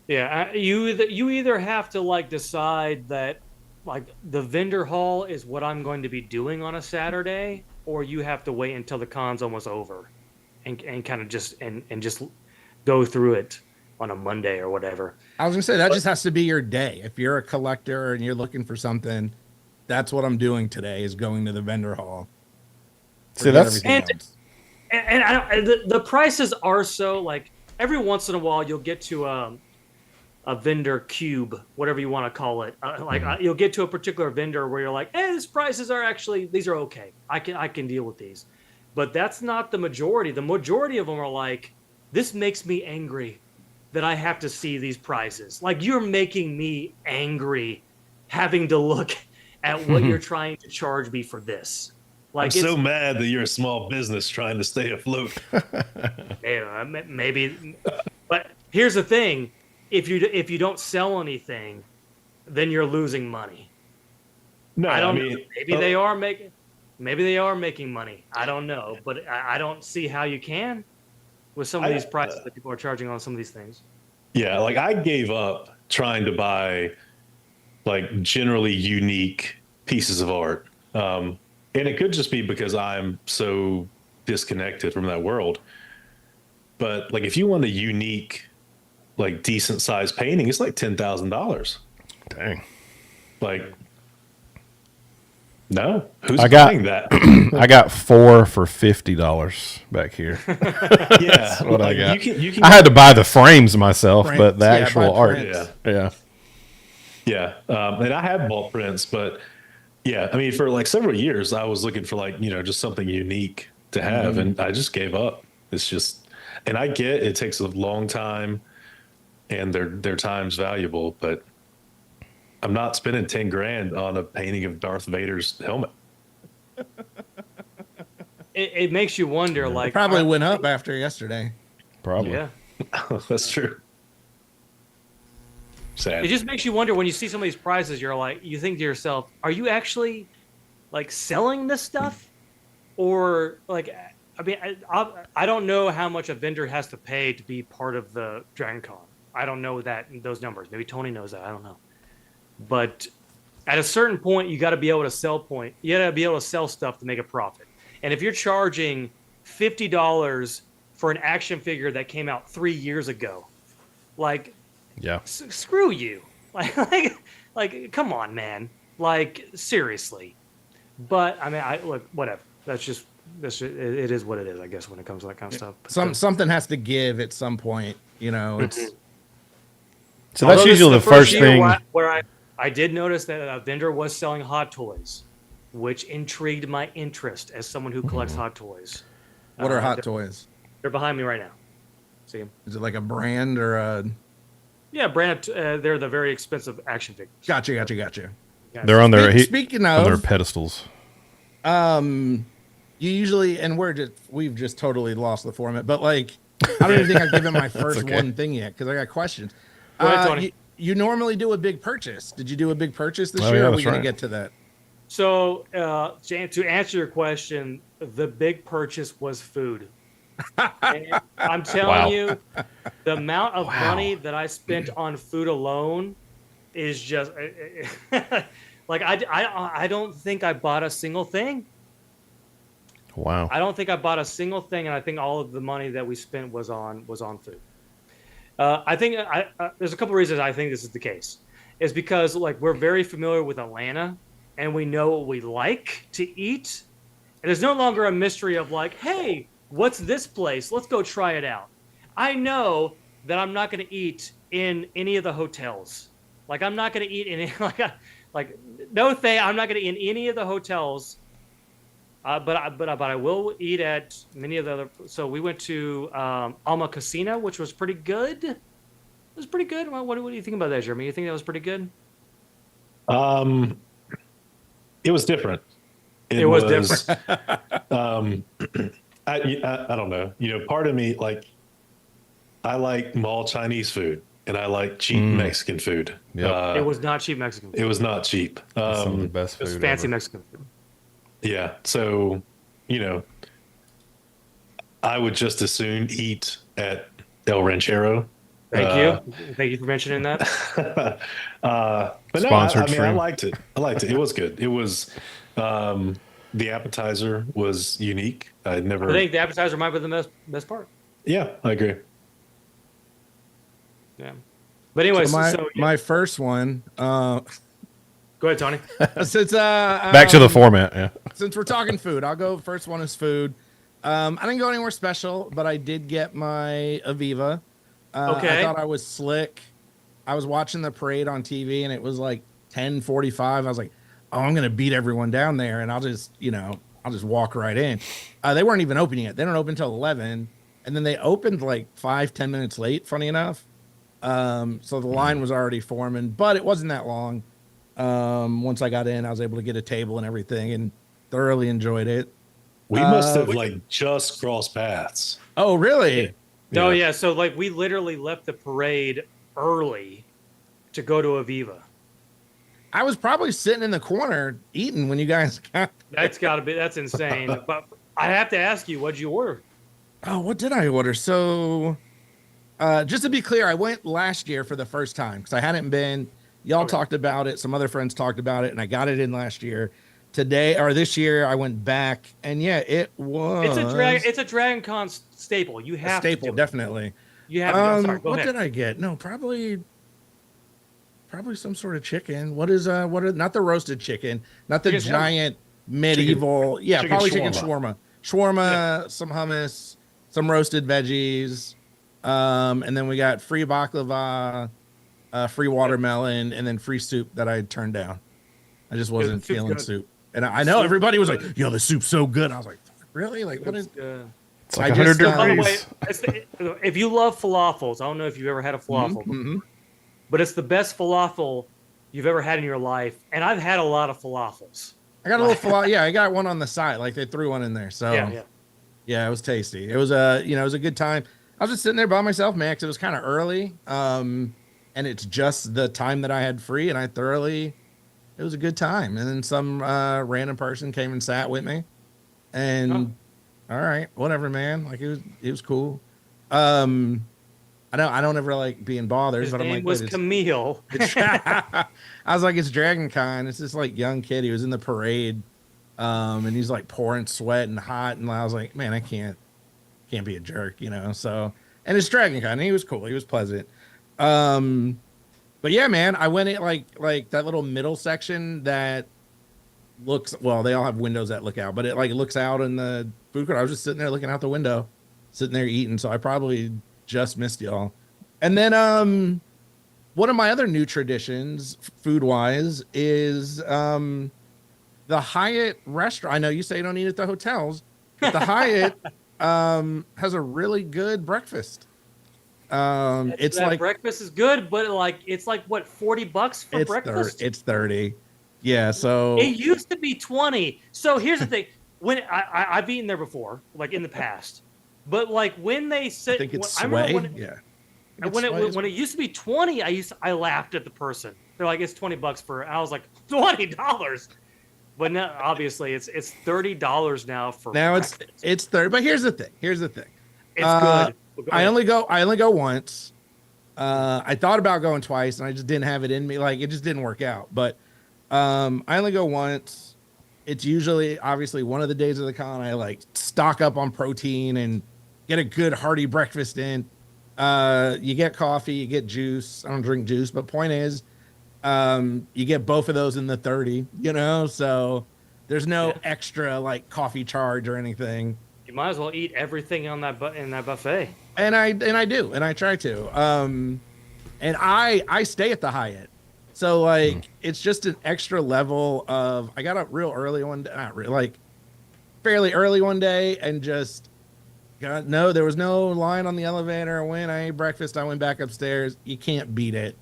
Yeah, you either have to like decide that like the vendor hall is what I'm going to be doing on a Saturday, or you have to wait until the con's almost over and kind of just go through it on a Monday or whatever. I was gonna say that just has to be your day. If you're a collector and you're looking for something, that's what I'm doing today is going to the vendor hall. See, that's the prices are so like every once in a while you'll get to a vendor cube, whatever you want to call it. You'll get to a particular vendor where you're like, these prices are these are okay. I can deal with these, but that's not the majority. The majority of them are like, this makes me angry that I have to see these prices. Like you're making me angry having to look at what you're trying to charge me for this. Like I'm so mad that you're a small business trying to stay afloat. Maybe, but here's the thing: if you don't sell anything, then you're losing money. No, I don't know. Maybe they are making money. I don't know, but I don't see how you can. With some of these prices that people are charging on some of these things. Yeah, like I gave up trying to buy like generally unique pieces of art. And it could just be because I'm so disconnected from that world. But like if you want a unique, like decent sized painting, it's like $10,000. Dang. Like No, who's I got- buying that? I got 4 for $50 back here. Yeah, what I like, got. You can I had to buy the frames myself, Prints, but the yeah, actual buy art. prints. Yeah. Yeah, and I have bought prints, but yeah, I mean, for like several years, I was looking for like just something unique to have, and I just gave up. It's just, and I get it takes a long time, and their time's valuable, but I'm not spending 10 grand on a painting of Darth Vader's helmet. It makes you wonder, like Probably went up after yesterday. Probably. Yeah. That's true. Sad. It just makes you wonder when you see some of these prices. You think to yourself, are you actually like selling this stuff, or like? I mean, I don't know how much a vendor has to pay to be part of the DragonCon. I don't know those numbers. Maybe Tony knows that. I don't know. But at a certain point, you got to be able to sell You got to be able to sell stuff to make a profit. And if you're charging $50 for an action figure that came out 3 years ago, like, Yeah. screw you. Like, come on, man. Like, seriously. But I mean, look, whatever. It is what it is, I guess, when it comes to that kind of stuff. But, Something has to give at some point. It's So that's although this usually is the first year thing. where I did notice that a vendor was selling Hot Toys, which intrigued my interest as someone who collects Hot Toys. what are hot they're- toys? They're behind me right now. See them? Is it like a brand or a? Yeah, brand. They're the very expensive action figures. Gotcha. Yeah. They're on their Speaking on their of, pedestals. you usually, and we've just totally lost the format, but like, I don't even think I've given my first okay. one thing yet because I got questions. Go ahead, Tony. You normally do a big purchase. Did you do a big purchase this Oh, year? yeah, Or are we that's going right. to get to that? So, to answer your question, the big purchase was food. And I'm telling Wow. you, the amount of money that I spent on food alone is just like I don't think I bought a single thing. Wow. I don't think I bought a single thing, and I think all of the money that we spent was on food. I think there's a couple reasons I think this is the case. Is because like we're very familiar with Atlanta, and we know what we like to eat, and there's no longer a mystery of like, hey, what's this place? Let's go try it out. I know that I'm not going to eat in any of the hotels. Like I'm not going to eat in no thing. I'm not going to eat in any of the hotels. But I will eat at many of the other. So we went to Alma Casino, which was pretty good. It was pretty good. What do you think about that, Jeremy? You think that was pretty good? It was different. It was different. I don't know. Part of me, like, I like mall Chinese food and I like cheap Mexican food. Yep. It was not cheap Mexican food. It was not cheap. Some of the best It was food fancy ever. Mexican food. Yeah. So, I would just as soon eat at El Ranchero. Thank you. Thank you for mentioning that. But no, Sponsored I mean, I stream. liked it. It was good. It was, the appetizer was unique. I'd never. I think the appetizer might be the best part. Yeah, I agree. Yeah. But anyways, My first one. go ahead, Tony. Since Back to the format. Yeah. since we're talking food, I'll go. First one is food. I didn't go anywhere special, but I did get my Aviva. Okay. I thought I was slick. I was watching the parade on TV, and it was like 10:45. I was like, "Oh, I'm gonna beat everyone down there, and I'll just walk right in." They weren't even opening yet. They don't open until 11, and then they opened like 5-10 minutes late. Funny enough, so the line was already forming, but it wasn't that long. Once I got in, I was able to get a table and everything, and thoroughly enjoyed it. We must have like just crossed paths. Oh, really? Oh yeah, so like we literally left the parade early to go to Aviva. I was probably sitting in the corner eating when you guys got. That's insane. But I have to ask you, what'd you order? Oh, what did I order? So, just to be clear, I went last year for the first time because I hadn't been. Y'all talked about it. Some other friends talked about it, and I got it in last year. This year, I went back, and yeah, it was. It's a DragonCon staple. You have staple, to do it. definitely. You have to. I'm sorry. Go what ahead. did I get? No, probably probably some sort of chicken. What is not the roasted chicken, not the Chicken shawarma. giant medieval. Yeah, chicken probably chicken shawarma. shawarma, some hummus, some roasted veggies, and then we got free baklava, free watermelon, and then free soup that I turned down. I just wasn't soup's feeling good. soup, and I know Soup everybody was good. like, "Yo, the soup's so good." I was like, "Really? Like, what is?" It's like I 100 just, By the way, degrees. if you love falafels, I don't know if you've ever had a falafel, Mhm. but it's the best falafel you've ever had in your life. And I've had a lot of falafels. I got a little falafel. Yeah, I got one on the side. Like they threw one in there. So Yeah. yeah, it was tasty. It was it was a good time. I was just sitting there by myself, man, 'cause it was kind of early. And it's just the time that I had free, and it was a good time. And then some random person came and sat with me, and all right, whatever, man. Like it was cool. I don't ever like being bothered, His but I'm name like, was wait, Camille. I was like, it's DragonCon. It's this like young kid. He was in the parade, and he's like pouring sweat and hot, and I was like, man, I can't be a jerk, you know. So, and it's DragonCon. And he was cool. He was pleasant. But yeah, man, I went in like that little middle section that looks well. They all have windows that look out, but it like looks out in the food court. I was just sitting there looking out the window, sitting there eating. So I probably just missed y'all. And then one of my other new traditions, food wise, is the Hyatt restaurant. I know you say you don't eat at the hotels, but the Hyatt has a really good breakfast. It's That like breakfast is good, but it's like what, $40 for breakfast? It's 30. Yeah, so It used to be 20. So here's the thing: when I've eaten there before, like in the past, but like when they said, I think it's I remember Sway. when, Yeah. and when it used to be 20, I laughed at the person. They're like, it's $20 for. I was like, $20. But now, obviously, it's $30 now for. Now breakfast. it's 30. But here's the thing. It's good. I Well, go ahead. only go once. I thought about going twice, and I just didn't have it in me. Like it just didn't work out. But I only go once. It's usually obviously one of the days of the con. I like stock up on protein and get a good hearty breakfast in. You get coffee, you get juice. I don't drink juice, but point is, you get both of those in the 30. You know, so there's no extra like coffee charge or anything. You might as well eat everything on in that buffet. And I do, and I try to. And I stay at the Hyatt. So like it's just an extra level of I got up real early one day, not real, like fairly early one day, and just there was no line on the elevator. I ate breakfast, I went back upstairs. You can't beat it.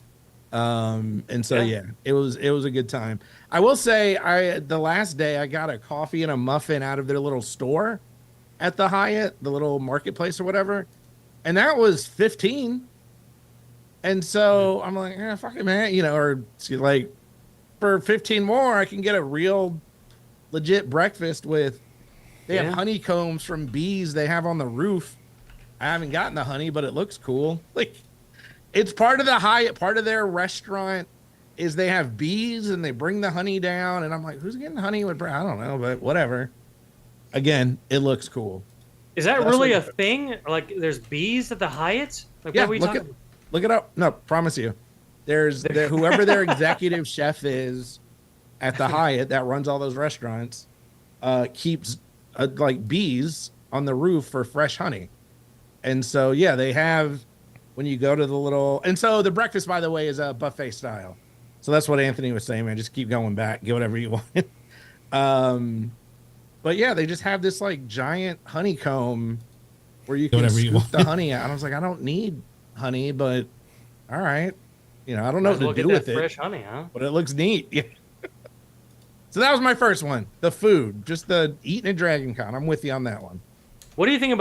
And so yeah, it was a good time. I will say the last day I got a coffee and a muffin out of their little store at the Hyatt, the little marketplace or whatever, and that was 15. And so I'm like, fuck it, man, you know, or like for 15 more, I can get a real legit breakfast with. They have honeycombs from bees they have on the roof. I haven't gotten the honey, but it looks cool. Like it's part of the Hyatt, part of their restaurant is they have bees and they bring the honey down. And I'm like, who's getting honey with I don't know, but whatever. Again, it looks cool. Is that really a thing? Like, there's bees at the Hyatt? Like, Yeah, what are we talking about? Look it up. No, promise you. There's whoever their executive chef is at the Hyatt that runs all those restaurants keeps like bees on the roof for fresh honey. And so, yeah, they have when you go to the little. And so the breakfast, by the way, is a buffet style. So that's what Anthony was saying, man. Just keep going back. Get whatever you want. But yeah, they just have this like giant honeycomb where you can scoop the honey out. And I was like, I don't need honey, but all right. You know, I don't know what to do with it. Fresh honey, huh? But it looks neat. Yeah. So that was my first one. The food, just the eating at DragonCon. I'm with you on that one. What do you think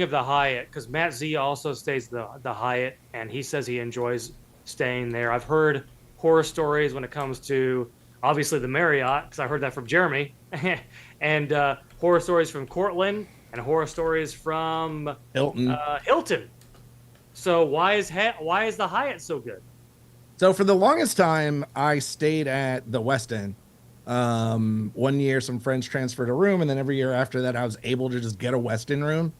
of the Hyatt? Because Matt Z also stays the Hyatt, and he says he enjoys staying there. I've heard horror stories when it comes to obviously the Marriott, because I heard that from Jeremy, and horror stories from Cortland, and horror stories from Hilton. So why is the Hyatt so good? So for the longest time, I stayed at the West End. 1 year, some friends transferred a room, and then every year after that, I was able to just get a West End room.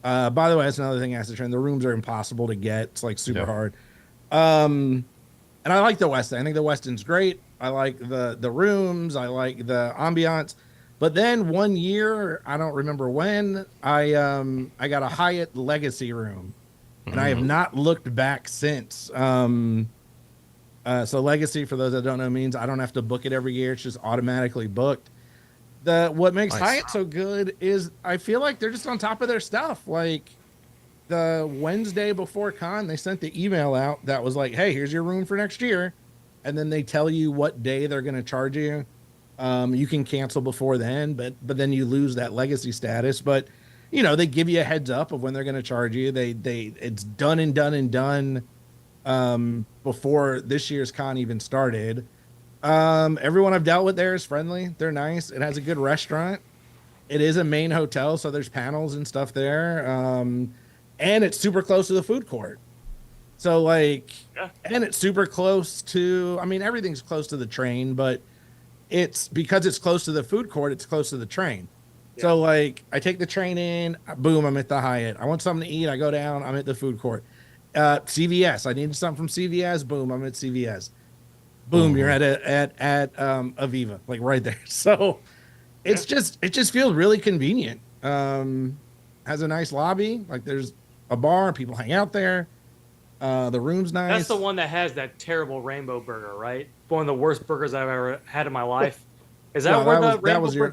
By the way, that's another thing I have to train. The rooms are impossible to get. It's like super hard. And And I like the West End. I think the West End's great. I like the rooms. I like the ambiance. But then one year, I don't remember when, I got a Hyatt Legacy room, and I have not looked back since. So Legacy, for those that don't know, means I don't have to book it every year. It's just automatically booked. What makes Hyatt so good is I feel like they're just on top of their stuff. Like the Wednesday before con, they sent the email out that was like, "Hey, here's your room for next year," and then they tell you what day they're going to charge you. You can cancel before then, but then you lose that legacy status. But you know, they give you a heads up of when they're going to charge you. It's done and done and done before this year's con even started. Everyone I've dealt with there is friendly. They're nice. It has a good restaurant. It is a main hotel, so there's panels and stuff there. And it's super close to the food court. So like, and it's super close to, I mean, everything's close to the train, but it's because it's close to the food court, it's close to the train. Yeah. So like, I take the train in, boom, I'm at the Hyatt. I want something to eat, I go down, I'm at the food court. CVS, I needed something from CVS, boom, I'm at CVS. Boom, you're at Aviva, like right there. So it just feels really convenient. Has a nice lobby, like there's a bar, people hang out there. The room's nice. That's the one that has that terrible rainbow burger, right? One of the worst burgers I've ever had in my life. Is that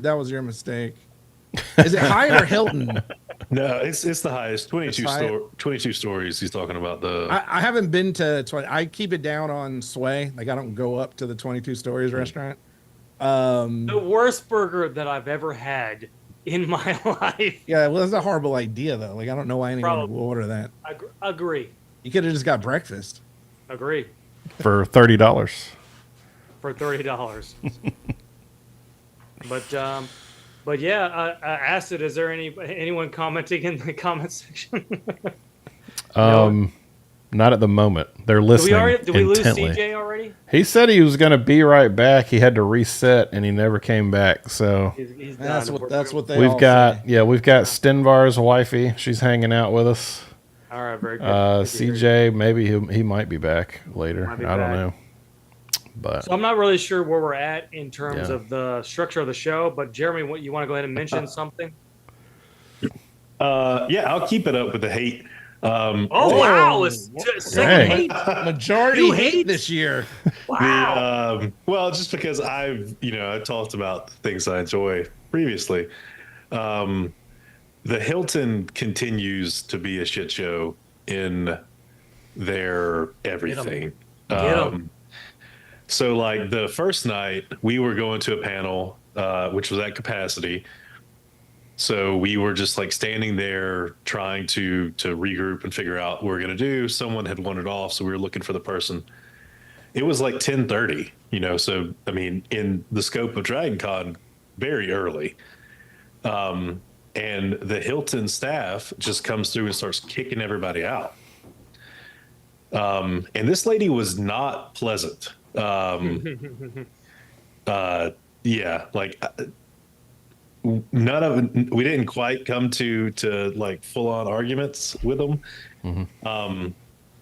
that was your mistake? Is it Hyatt or Hilton? No, it's the highest. 22 stories. He's talking about the. I haven't been to 20. I keep it down on Sway. Like I don't go up to the 22 stories restaurant. The worst burger that I've ever had in my life. Yeah, well, that's a horrible idea though. Like I don't know why anyone would order that. Agree. You could have just got breakfast. Agree. For $30. For $30. But yeah, Acid, is there anyone commenting in the comment section? Not at the moment. They're listening. Did we lose intently. CJ already? He said he was going to be right back. He had to reset, and he never came back. So he's that's what they. We've got Stenvar's wifey. She's hanging out with us. All right, very good. CJ, maybe he might be back later. I don't know. But so I'm not really sure where we're at in terms of the structure of the show. But Jeremy, what you want to go ahead and mention something? I'll keep it up with the hate. Wow, it's second hate. Majority hate this year. Wow. Well, just because I talked about things I enjoy previously. The Hilton continues to be a shit show in their everything. Get 'em. So like the first night we were going to a panel, which was at capacity. So we were just like standing there trying to regroup and figure out what we're going to do. Someone had wandered off. So we were looking for the person. It was like 10:30, so, I mean, in the scope of DragonCon, very early. And the Hilton staff just comes through and starts kicking everybody out. And this lady was not pleasant. Like none of it, we didn't quite come to like full on arguments with them.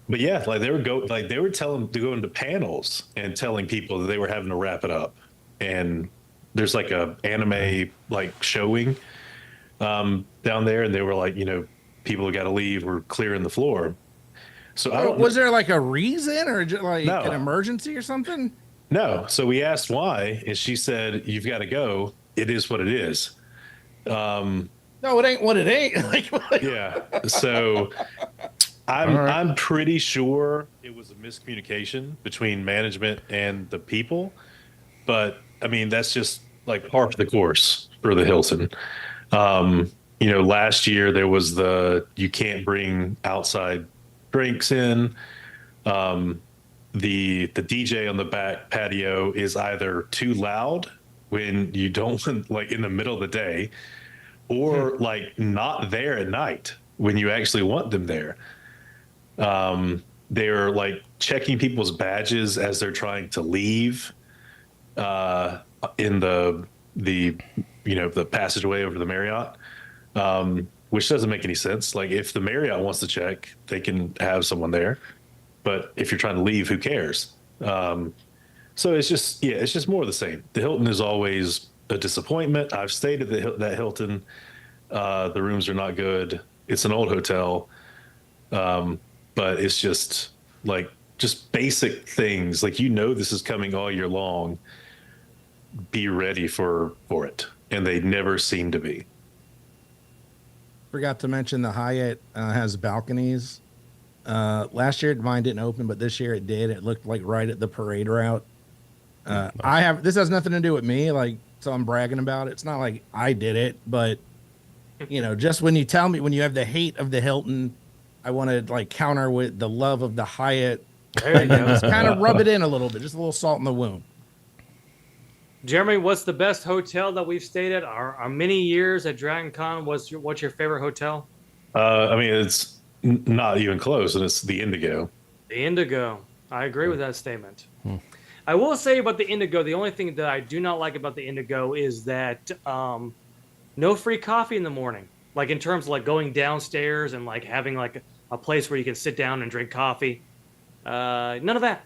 But yeah, like they were telling to go into panels and telling people that they were having to wrap it up. And there's like a anime like showing down there, and they were like, people got to leave. We're clearing the floor. So was there like a reason or just like an emergency or something? No. So we asked why, and she said, "You've got to go. It is what it is." No, it ain't what it ain't. Yeah. So I'm pretty sure it was a miscommunication between management and the people, but I mean that's just like par for the course for the Hilton. Last year there was you can't bring outside drinks in. The DJ on the back patio is either too loud when you don't like in the middle of the day, or like not there at night when you actually want them there. They're like checking people's badges as they're trying to leave in the passageway over the Marriott, which doesn't make any sense. Like if the Marriott wants to check, they can have someone there, but if you're trying to leave, who cares? So it's just, yeah, it's just more of the same. The Hilton is always a disappointment. I've stayed at that Hilton. The rooms are not good. It's an old hotel, but it's just like just basic things. Like, this is coming all year long. Be ready for it, and they never seem to be. Forgot to mention the Hyatt has balconies. Last year mine didn't open, but this year it did. It looked like right at the parade route. This has nothing to do with me, like, so I'm bragging about it. It's not like I did it, but just when you tell me, when you have the hate of the Hilton, I want to like counter with the love of the Hyatt, and then just kind of rub it in a little bit, just a little salt in the wound. Jeremy, what's the best hotel that we've stayed at? Our many years at DragonCon, what's your favorite hotel? I mean, it's not even close, and it's the Indigo. The Indigo. I agree with that statement. I will say about the Indigo, the only thing that I do not like about the Indigo is that no free coffee in the morning. Like, in terms of like going downstairs and like having like a place where you can sit down and drink coffee. None of that.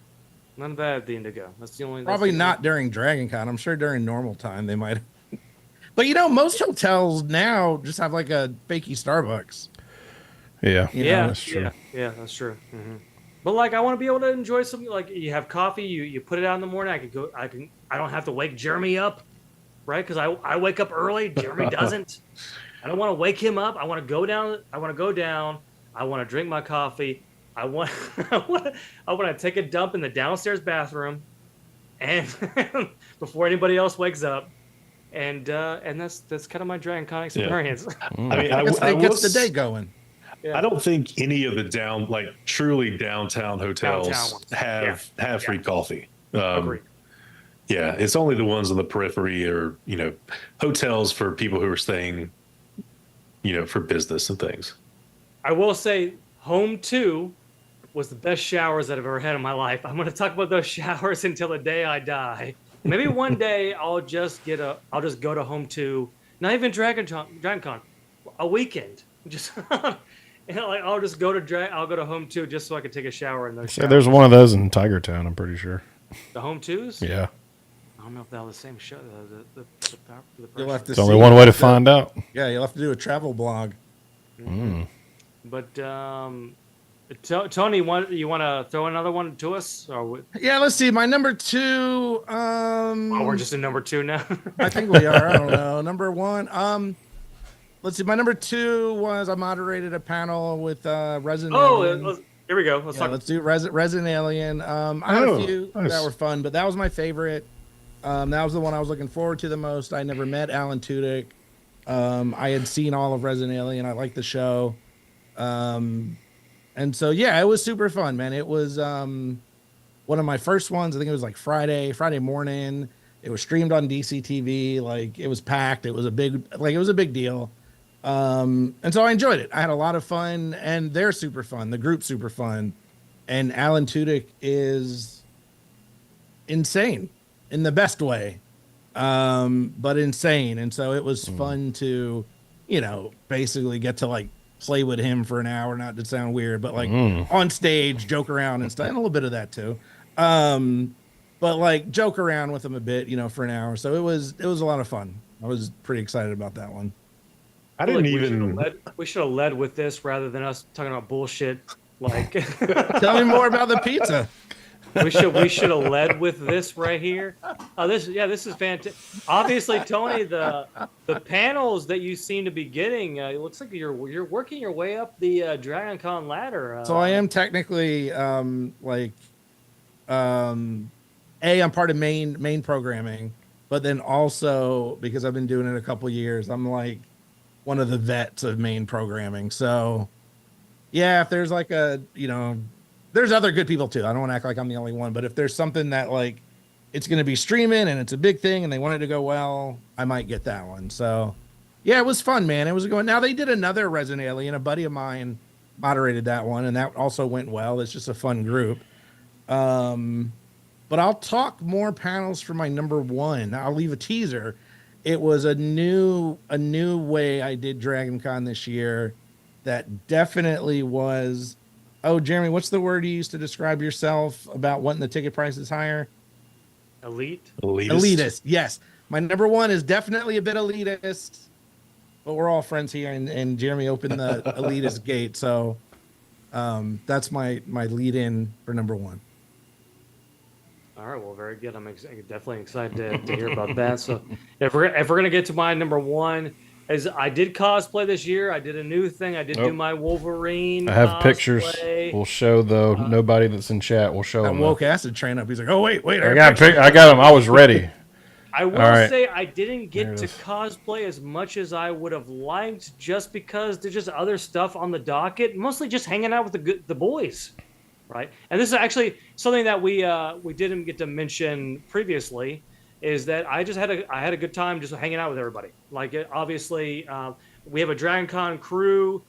None of that at the Indigo. That's the only. Probably not during DragonCon. I'm sure during normal time they might. But most hotels now just have like a fakey Starbucks. Yeah, that's true. Yeah, that's true. Mm-hmm. But like, I want to be able to enjoy something. Like, you have coffee, you put it out in the morning. I don't have to wake Jeremy up, right? Because I wake up early. Jeremy doesn't. I don't want to wake him up. I want to go down. I want to drink my coffee. I want to take a dump in the downstairs bathroom, and before anybody else wakes up, and that's kind of my DragonCon experience. Yeah. I mean, it gets the day going. Yeah. I don't think any of the truly downtown hotels have free coffee. Agreed. Yeah, it's only the ones on the periphery or hotels for people who are staying, for business and things. I will say, Home 2 was the best showers that I've ever had in my life. I'm going to talk about those showers until the day I die. Maybe one day I'll just go to Home 2, not even DragonCon, a weekend. Just I'll just go to Home 2 just so I can take a shower in those showers. There's one of those in Tiger Town, I'm pretty sure. The Home 2s? Yeah. I don't know if they're the same show. You'll have to It's only one way to find out. Yeah, you'll have to do a travel blog. But Tony, you want to throw another one to us? Yeah, let's see. My number 2. We're just in number 2 now. I think we are. I don't know. Number 1. Let's see. My number 2 was I moderated a panel with Resident Alien. Here we go. Let's do Resident Alien. I had a few that were fun, but that was my favorite. That was the one I was looking forward to the most. I never met Alan Tudyk. I had seen all of Resident Alien. I liked the show. And so, yeah, it was super fun, man. It was one of my first ones. I think it was like Friday morning. It was streamed on DCTV. Like, it was packed. It was a big deal. And so I enjoyed it. I had a lot of fun, and they're super fun. The group's super fun. And Alan Tudyk is insane in the best way, but insane. And so it was fun to, basically get to like play with him for an hour, not to sound weird, but like on stage, joke around and stuff, and a little bit of that too. But like joke around with him a bit, for an hour. So it was a lot of fun. I was pretty excited about that one. We should have led with this rather than us talking about bullshit. Like, tell me more about the pizza. We should have led with this right here. This is fantastic. Obviously, Tony, the panels that you seem to be getting, it looks like you're working your way up the DragonCon ladder. So I am technically I'm part of main programming, but then also because I've been doing it a couple years, I'm like one of the vets of main programming. So yeah, if there's like there's other good people too. I don't want to act like I'm the only one, but if there's something that like it's going to be streaming and it's a big thing and they want it to go well, I might get that one. So yeah, it was fun, man. It was going. Now they did another Resident Alien. A buddy of mine moderated that one, and that also went well. It's just a fun group. But I'll talk more panels for my number 1. I'll leave a teaser. It was a new way I did DragonCon this year that definitely was Oh, Jeremy, what's the word you used to describe yourself about wanting the ticket prices higher? Elite. Elitist. Yes. My number one is definitely a bit elitist, but we're all friends here, and Jeremy opened the elitist gate. So that's my lead in for number one. All right, well, very good. I'm definitely excited to hear about that. So, if we're gonna get to my number one, as I did cosplay this year, I did a new thing. I did do my Wolverine. I have cosplay. pictures. We'll show though. Nobody that's in chat. We'll show That them. woke acid train up. He's like, oh wait. I got them. I was ready. I will say I didn't get to cosplay as much as I would have liked, just because there's just other stuff on the docket. Mostly just hanging out with the boys. Right, and this is actually something that we didn't get to mention previously, is that I had a good time just hanging out with everybody. Like, obviously, we have a DragonCon crew.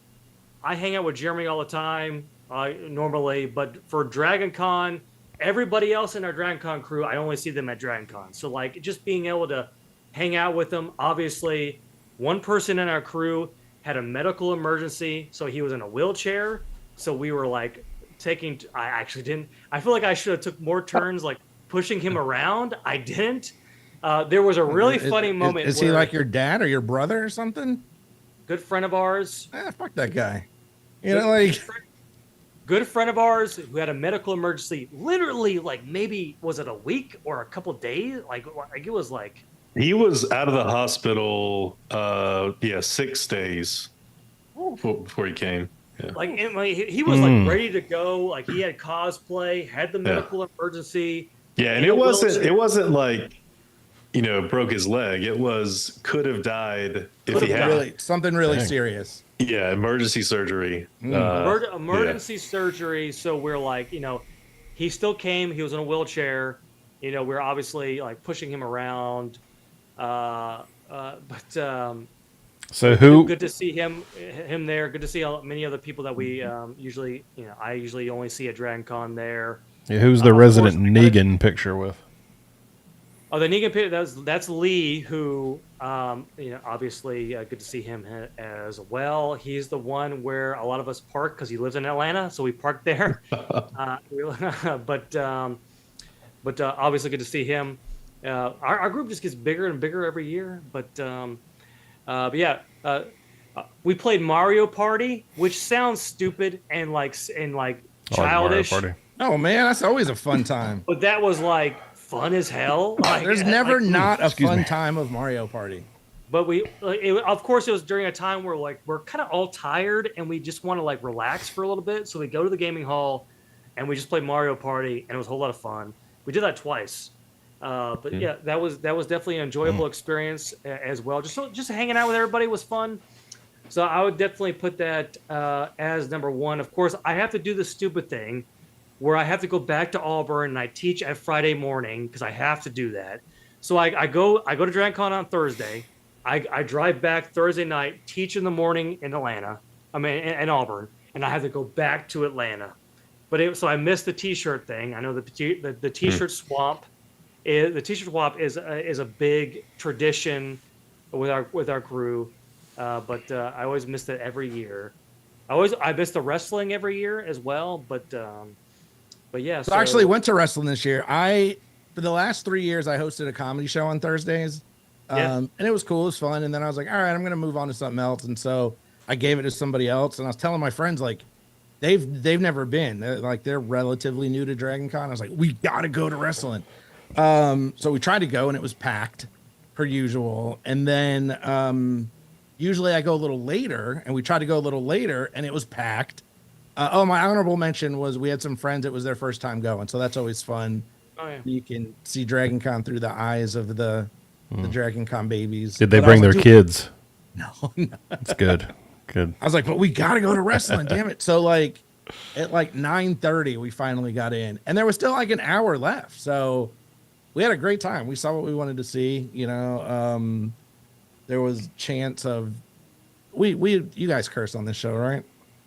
I hang out with Jeremy all the time normally, but for DragonCon, everybody else in our DragonCon crew, I only see them at DragonCon. So like, just being able to hang out with them. Obviously, one person in our crew had a medical emergency, so he was in a wheelchair. So we were like. I actually didn't. I feel like I should have took more turns, like pushing him around. I didn't. There was a really funny moment. Is he like your dad or your brother or something? Good friend of ours. Fuck that guy. You know, like good friend of ours who had a medical emergency. Literally, like maybe was it a week or a couple days? Like it was like he was out of the hospital. 6 days before he came. Yeah. Like he was like ready to go. Like he had cosplay, had the medical emergency. Yeah, and it wasn't like, broke his leg. It was could have died if he had something really serious. Yeah, emergency surgery. Emergency surgery. So we're like, he still came. He was in a wheelchair. We're obviously like pushing him around. So who? Good to see him there. Good to see many other people that we usually, I usually only see at DragonCon there. Yeah, who's the resident Negan picture with? Oh, the Negan picture. That's Lee, who obviously good to see him as well. He's the one where a lot of us park because he lives in Atlanta, so we parked there. But obviously good to see him. Our group just gets bigger and bigger every year, but yeah, we played Mario Party, which sounds stupid and childish. Oh man, that's always a fun time. But that was like fun as hell. There's never not a fun time of Mario Party. But of course, it was during a time where we're kind of all tired and we just want to relax for a little bit. So we go to the gaming hall and we just played Mario Party, and it was a whole lot of fun. We did that twice. But yeah, that was definitely an enjoyable experience as well. Just hanging out with everybody was fun. So I would definitely put that as number one. Of course, I have to do the stupid thing where I have to go back to Auburn and I teach at Friday morning because I have to do that. So I go to DragonCon on Thursday. I drive back Thursday night, teach in the morning in Atlanta. In Auburn, and I have to go back to Atlanta. So I missed the T-shirt thing. I know the T-shirt swap. The T-shirt swap is a big tradition with our crew, but I always miss it every year. I miss the wrestling every year as well, but yeah. So I actually went to wrestling this year. For the last 3 years I hosted a comedy show on Thursdays, and it was cool, it was fun. And then I was like, all right, I'm gonna move on to something else, and so I gave it to somebody else. And I was telling my friends they've never been, they're relatively new to DragonCon. I was like, we gotta go to wrestling. So we tried to go and it was packed per usual. And then usually I go a little later, and we tried to go a little later and it was packed. My honorable mention was we had some friends, it was their first time going. So that's always fun. Oh, yeah. You can see DragonCon through the eyes of the DragonCon babies. Did they bring their kids? No. That's good. Good. I was like, but we got to go to wrestling, damn it. So at 9:30, we finally got in, and there was still an hour left. So we had a great time. We saw what we wanted to see. There was chance of you guys curse on this show, right?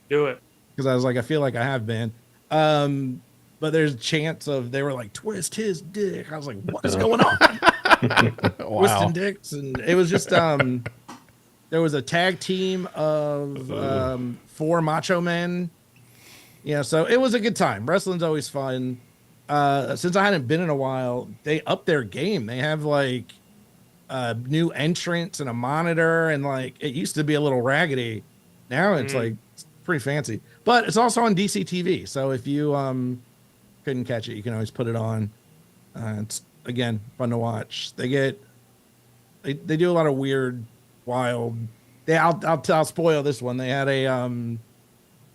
Do it. Because I was like, I feel like I have been. But there's a chance of, they were like, twist his dick. I was like, what is going on? Wow. Twisting dicks. And it was just, there was a tag team of 4 macho men Yeah, so it was a good time. Wrestling's always fun. Since I hadn't been in a while, they upped their game. They have like new entrants and a monitor, and like it used to be a little raggedy. Now it's pretty fancy. But it's also on DC TV. So if you couldn't catch it, you can always put it on. It's again fun to watch. They do a lot of weird, wild. I'll spoil this one. They had a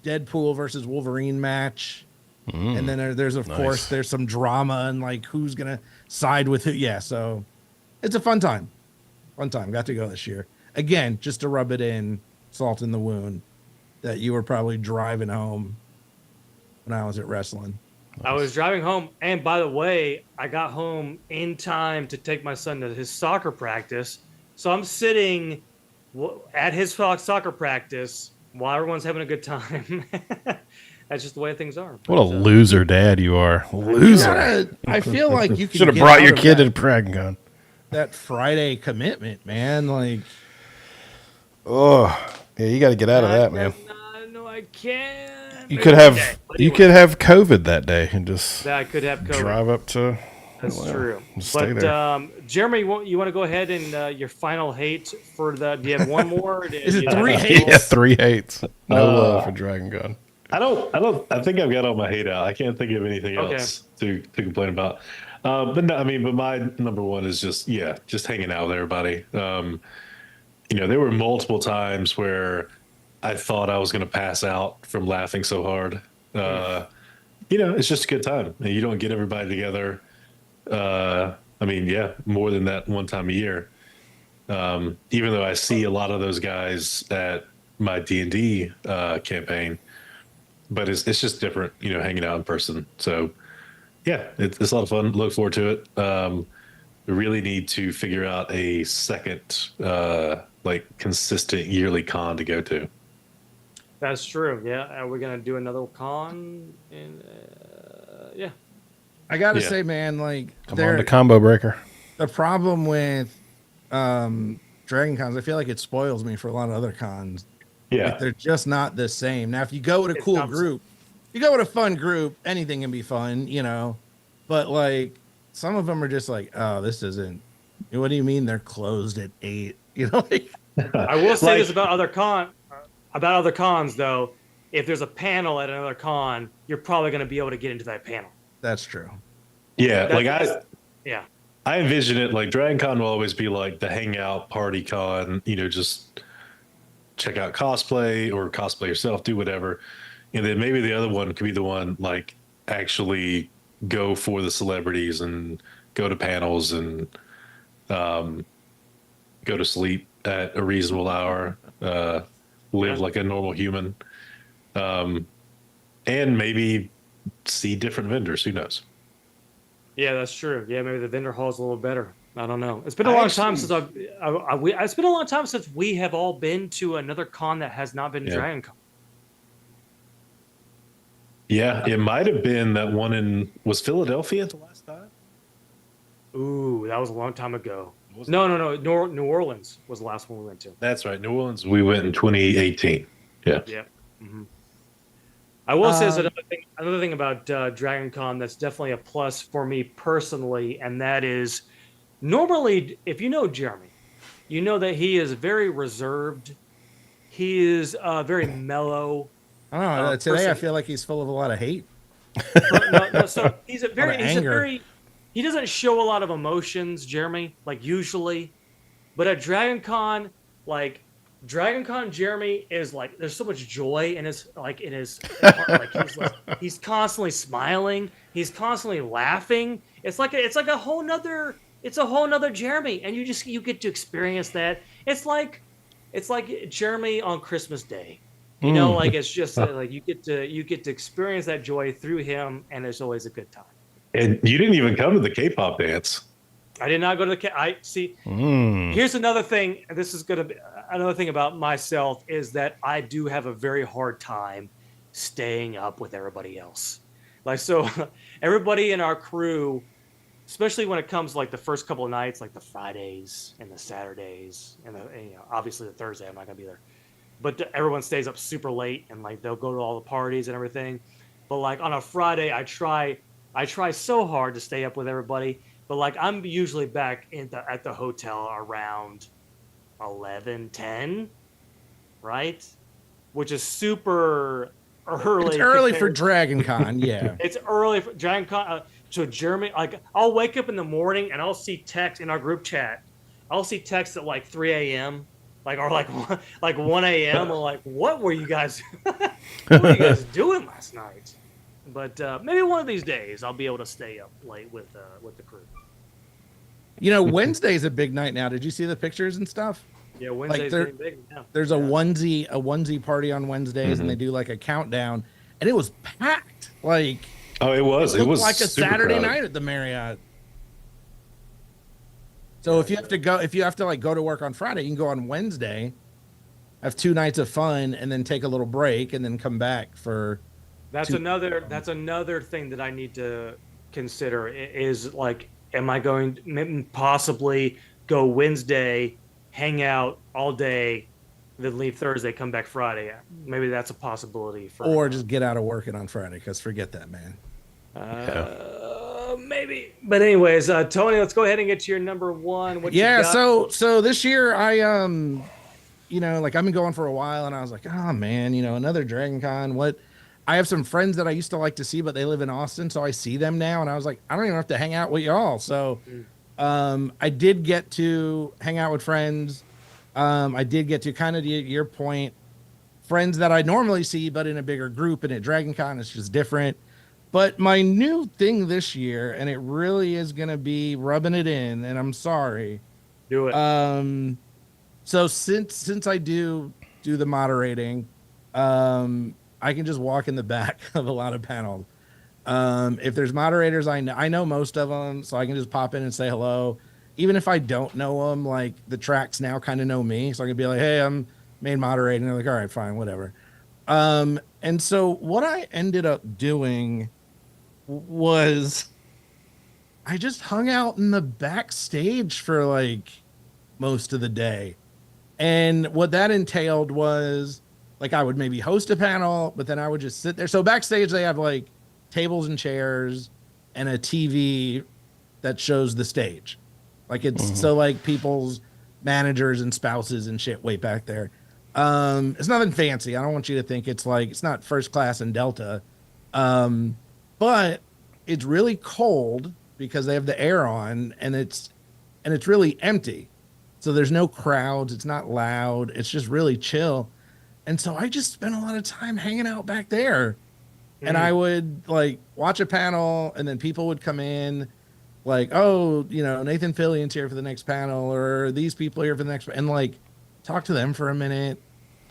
Deadpool versus Wolverine match. And then there's of course there's some drama and like who's gonna side with who. Yeah, so it's a fun time. Got to go this year again, just to rub it in, salt in the wound that you were probably driving home when I was at wrestling. I was driving home, and by the way, I got home in time to take my son to his soccer practice. So I'm sitting at his soccer practice while everyone's having a good time. That's just the way things are. What a loser dad you are. Loser. I feel like you should have brought your kid to DragonCon. That Friday commitment, man. Like, oh, yeah, you got to get out of that, man. No, I can't. You could have COVID that day and just I could have COVID. Drive up to. That's true. Stay But there. Jeremy, you want to go ahead and your final hate for the? Do you have one more? Is it 3 hates? Yeah, 3 hates. No love for DragonCon. I think I've got all my hate out. I can't think of anything else to complain about. But no, I mean, but my number one is just hanging out with everybody. There were multiple times where I thought I was going to pass out from laughing so hard. It's just a good time. And you don't get everybody together. More than that one time a year. Even though I see a lot of those guys at my D&D campaign, but it's just different, hanging out in person. So yeah, it's a lot of fun. Look forward to it. We really need to figure out a second, consistent yearly con to go to. That's true. Yeah, are we gonna do another con? Yeah. I gotta say, man, like Come on to Combo Breaker. The problem with Dragon Cons, I feel like it spoils me for a lot of other cons. Yeah, like, they're just not the same. Now, if you go with a cool group, you go with a fun group, anything can be fun, But like some of them are just like, oh, this isn't. What do you mean they're closed at 8? I will say this about other cons though. If there's a panel at another con, you're probably going to be able to get into that panel. That's true. Yeah, yeah. I envision it like DragonCon will always be like the hangout party con, just check out cosplay or cosplay yourself, do whatever. And then maybe the other one could be the one like actually go for the celebrities and go to panels and go to sleep at a reasonable hour, live like a normal human, and maybe see different vendors. Who knows? Yeah, that's true. Yeah, maybe the vendor hall's a little better. I don't know. It's been a long time since it's been a long time since we have all been to another con that has not been DragonCon. Yeah, it might have been that one was Philadelphia the last time? Ooh, that was a long time ago. No. New Orleans was the last one we went to. That's right. New Orleans, we went in 2018. Yeah. Yeah. Mm-hmm. I will say another thing about DragonCon that's definitely a plus for me personally, and that is normally, if you know Jeremy, you know that he is very reserved. He is very mellow. I don't know. Today person. I feel like he's full of a lot of hate. So he doesn't show a lot of emotions, Jeremy, like usually. But at DragonCon, like DragonCon Jeremy is like there's so much joy in his heart. Like he's constantly smiling, he's constantly laughing. It's like a whole nother Jeremy, and you get to experience that. It's like Jeremy on Christmas Day. Like it's just like you get to experience that joy through him, and it's always a good time. And you didn't even come to the K-pop dance. I did not go to the. Here's another thing. This is going to be another thing about myself is that I do have a very hard time staying up with everybody else. Like so, everybody in our crew, especially when it comes to like the first couple of nights, like the Fridays and the Saturdays, and obviously the Thursday, I'm not going to be there. but everyone stays up super late and like they'll go to all the parties and everything. But like on a Friday, I try so hard to stay up with everybody, but like I'm usually back at the hotel around 11, 10, right? Which is super early. It's early for DragonCon, yeah. It's early for DragonCon. So Jeremy, like I'll wake up in the morning and I'll see text in our group chat. I'll see text at like 3 a.m. like or like 1 a.m. I'm like, what were you guys doing last night? But maybe one of these days I'll be able to stay up late with the crew. You know, Wednesday's a big night now. Did you see the pictures and stuff? Yeah, Wednesday's getting big now. There's a onesie party on Wednesdays, and they do like a countdown, and it was packed. Like, oh, it was like a Saturday night at the Marriott. So if you have to like go to work on Friday, you can go on Wednesday, have 2 nights of fun, and then take a little break, and then come back for. That's another thing that I need to consider is like, am I going to possibly go Wednesday, hang out all day, then leave Thursday, come back Friday? Maybe that's a possibility. Or just get out of working on Friday, because forget that, man. Maybe. But anyways, Tony, let's go ahead and get to your number one. What you got? So this year I you know, like I've been going for a while, and I was like, oh man, you know, another DragonCon. What? I have some friends that I used to like to see, but they live in Austin, so I see them now, and I was like, I don't even have to hang out with y'all. So I did get to hang out with friends. I did get to kind of your point, friends that I normally see, but in a bigger group, and at DragonCon it's just different. But my new thing this year, and it really is going to be rubbing it in, and I'm sorry. Do it. So since I do the moderating, I can just walk in the back of a lot of panels. If there's moderators, I know most of them, so I can just pop in and say hello. Even if I don't know them, like the tracks now kind of know me, so I can be like, hey, I'm main moderating. They're like, all right, fine, whatever. And so what I ended up doing was I just hung out in the backstage for like most of the day. And what that entailed was like I would maybe host a panel, but then I would just sit there. So backstage they have like tables and chairs and a TV that shows the stage. Like it's so like people's managers and spouses and shit way back there. It's nothing fancy. I don't want you to think it's like, it's not first class in Delta. But it's really cold because they have the air on, and it's really empty. So there's no crowds. It's not loud. It's just really chill. And so I just spent a lot of time hanging out back there. And I would like watch a panel, and then people would come in like, oh, you know, Nathan Fillion's here for the next panel, or these people here for the next, and like talk to them for a minute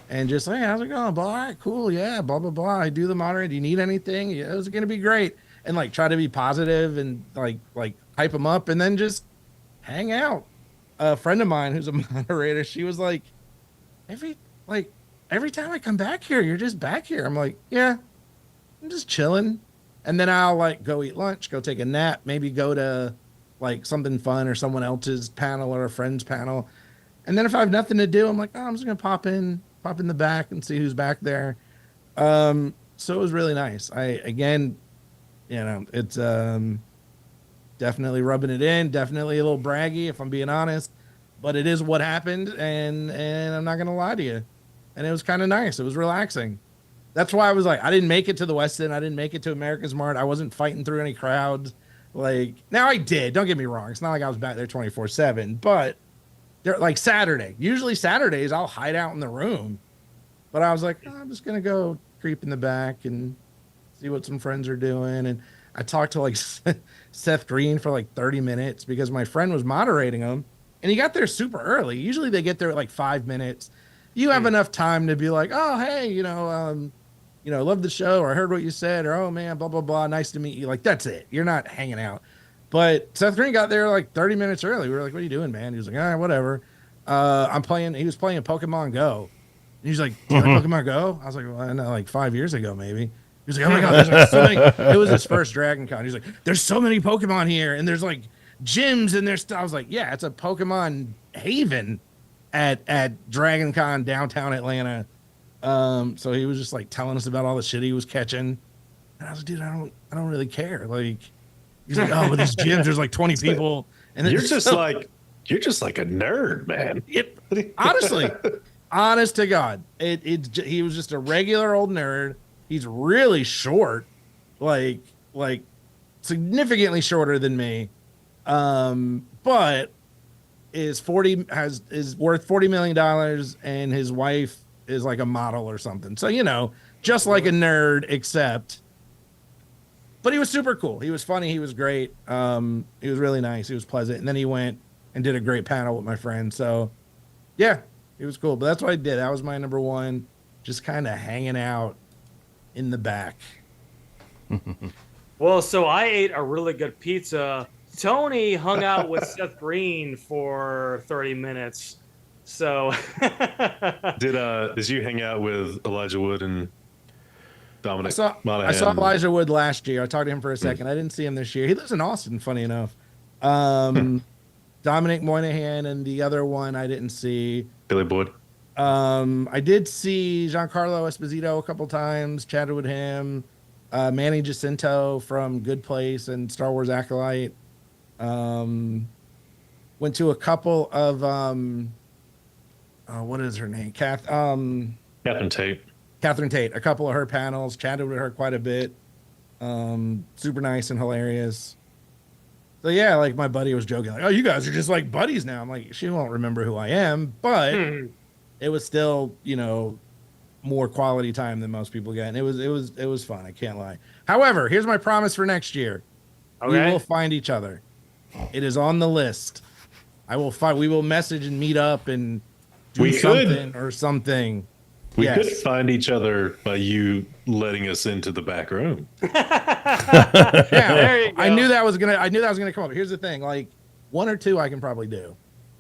and just like, hey, how's it going? Blah, all right, cool. Yeah. Blah, blah, blah. I do the moderator. Do you need anything? Yeah, it's going to be great. And like try to be positive and like hype them up, and then just hang out. A friend of mine who's a moderator, she was like, every time I come back here, you're just back here. I'm like, yeah, I'm just chilling. And then I'll like go eat lunch, go take a nap, maybe go to like something fun or someone else's panel or a friend's panel. And then if I have nothing to do, I'm like, oh, I'm just going to pop in the back and see who's back there. So it was really nice. Again, you know, it's definitely rubbing it in, definitely a little braggy if I'm being honest, but it is what happened, and I'm not going to lie to you. And it was kind of nice. It was relaxing. That's why I was like, I didn't make it to the West End. I didn't make it to America's Mart. I wasn't fighting through any crowds. Like, now I did. Don't get me wrong. It's not like I was back there 24/7, but they're like Saturday. Usually Saturdays I'll hide out in the room, but I was like, oh, I'm just going to go creep in the back and see what some friends are doing. And I talked to like Seth Green for like 30 minutes because my friend was moderating them, and he got there super early. Usually they get there at like 5 minutes. You have enough time to be like, oh, hey, you know, love the show, or I heard what you said, or, oh man, blah, blah, blah. Nice to meet you. Like, that's it. You're not hanging out. But Seth Green got there like 30 minutes early. We were like, what are you doing, man? He was like, all right, whatever. He was playing Pokemon Go. And he's like, do you like Pokemon Go? I was like, well, I know, like 5 years ago, maybe. He was like, oh my God, there's like so many. It was his first DragonCon. He's like, there's so many Pokemon here, and there's like gyms, and there's stuff. I was like, yeah, it's a Pokemon haven at DragonCon downtown Atlanta. So he was just like telling us about all the shit he was catching. And I was like, dude, I don't really care. Like, he's like, oh, but these gyms, there's like 20 people. And you're just like a nerd, man. Honestly, honest to God, he was just a regular old nerd. He's really short, like significantly shorter than me. But is worth $40 million, and his wife is like a model or something. So, just like a nerd, except. But he was super cool. He was funny. He was great. He was really nice. He was pleasant. And then he went and did a great panel with my friend. So, yeah, he was cool. But that's what I did. That was my number one. Just kind of hanging out in the back. Well, so I ate a really good pizza. Tony hung out with Seth Green for 30 minutes. So did you hang out with Elijah Wood and Dominic? I saw Elijah Wood last year. I talked to him for a second. I didn't see him this year. He lives in Austin, funny enough. Dominic Moynihan and the other one I didn't see. Billy Boyd. I did see Giancarlo Esposito a couple times, chatted with him. Manny Jacinto from Good Place and Star Wars Acolyte. Went to a couple of what is her name? Catherine Tate. Catherine Tate. A couple of her panels. Chatted with her quite a bit. Super nice and hilarious. So yeah, like my buddy was joking, like, "Oh, you guys are just like buddies now." I'm like, she won't remember who I am, but it was still, more quality time than most people get, and it was fun. I can't lie. However, here's my promise for next year: we will find each other. It is on the list. We will message and meet up and do something. We could find each other by you letting us into the back room. Yeah, there you go. I knew that was gonna come up. Here's the thing: like 1 or 2, I can probably do.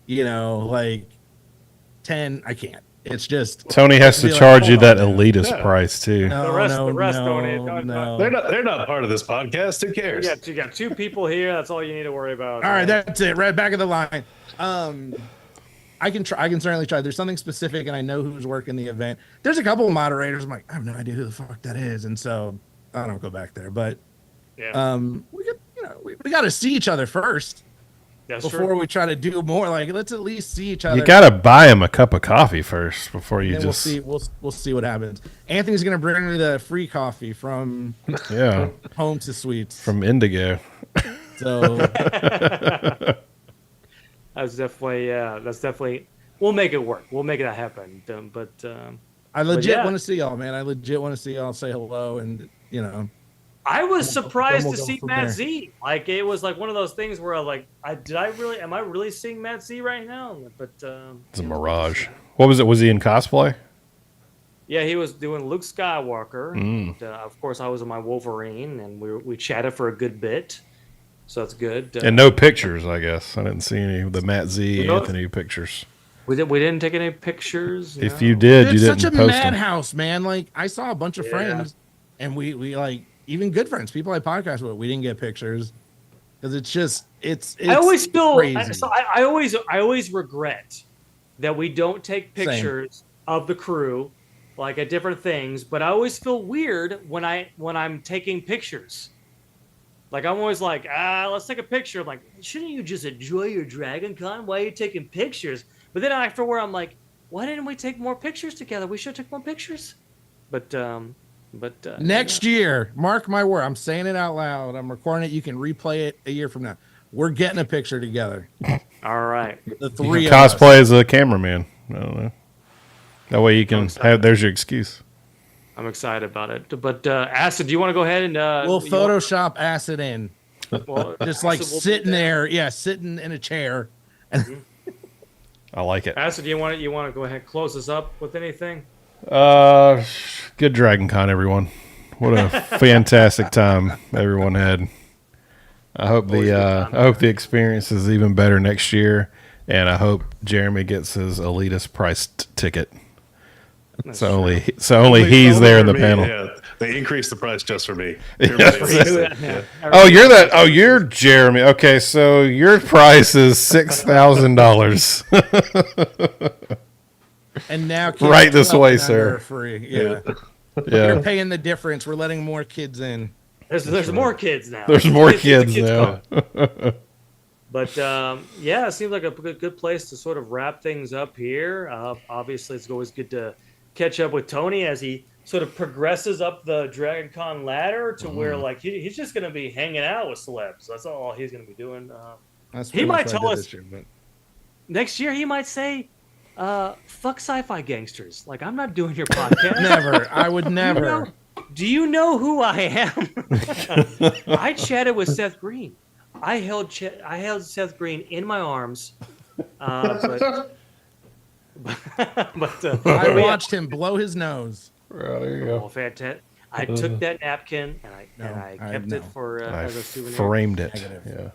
Like 10, I can't. It's just Tony has to charge you that elitist price too. The rest don't. No. They're not part of this podcast. Who cares? You got 2 people here. That's all you need to worry about. All right, that's it. Right back of the line. I can certainly try. There's something specific, and I know who's working the event. There's a couple of moderators. I'm like, I have no idea who the fuck that is, and so I don't go back there. But we got to see each other first. That's before true. we try to do more. Like, let's at least see each other. You got to buy him a cup of coffee first before you just. We'll see what happens. Anthony's gonna bring me the free coffee from Home to Sweets from Indigo. So that's definitely. We'll make it work. We'll make that happen. But I legit want to see y'all, man. I legit want to see y'all, say hello, and I was surprised to see Matt Z. Like, it was like one of those things where am I really seeing Matt Z right now? But it's a mirage. What was it? Was he in cosplay? Yeah, he was doing Luke Skywalker. And, of course, I was in my Wolverine, and we chatted for a good bit. So that's good. And no pictures, I guess. I didn't see any of the Matt Z Anthony pictures. We didn't take any pictures. If you did, you didn't post them. It's such a madhouse, man. Like, I saw a bunch of friends, and we like, even good friends, people I podcast with, we didn't get pictures because it's I always feel crazy. I always regret that we don't take pictures of the crew, like at different things. But I always feel weird when I'm taking pictures. Like, I'm always like, let's take a picture. I'm like, shouldn't you just enjoy your DragonCon? Why are you taking pictures? But then afterward, I'm like, why didn't we take more pictures together? We should have took more pictures. But next year, mark my word, I'm saying it out loud. I'm recording it. You can replay it a year from now. We're getting a picture together. All right. The three of us. Cosplay as a cameraman. I don't know. That way you can have. There's your excuse. I'm excited about it. But Acid, do you want to go ahead and we'll Photoshop Acid in? Well, just like sitting there, sitting in a chair. I like it. Acid, you want to go ahead and close us up with anything? Good DragonCon, everyone. What a fantastic time everyone had. I hope the experience is even better next year, and I hope Jeremy gets his elitist priced ticket. So only he's there in the panel. Yeah, they increased the price just for me. Oh, you're Jeremy. Okay, so your price is $6,000. And now kids Right this 12 way, and under sir. are free. Yeah. Yeah. You're paying the difference. We're letting more kids in. There's more kids now. There's more It's a kids club. now. But yeah, it seems like a good place to sort of wrap things up here. Obviously, it's always good to catch up with Tony as he sort of progresses up the DragonCon ladder to where like he's just going to be hanging out with celebs. That's all he's going to be doing. That's He pretty might much what I tell did us- this year, but Next year, he might say, "Fuck sci-fi gangsters." Like I'm not doing your podcast. never. I would never. Do you know who I am? I chatted with Seth Green. I held Seth Green in my arms, but I watched him blow his nose. Well, there you well, go. fantastic. I took that napkin and I kept it no. for I as a souvenir. framed it. Negative. Yeah.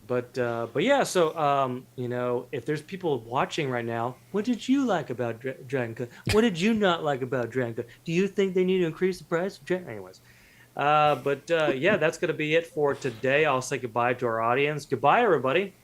But yeah. So you know, if there's people watching right now, what did you like about DragonCon? What did you not like about DragonCon? Do you think they need to increase the price? Anyways. Yeah, that's going to be it for today. I'll say goodbye to our audience. Goodbye, everybody.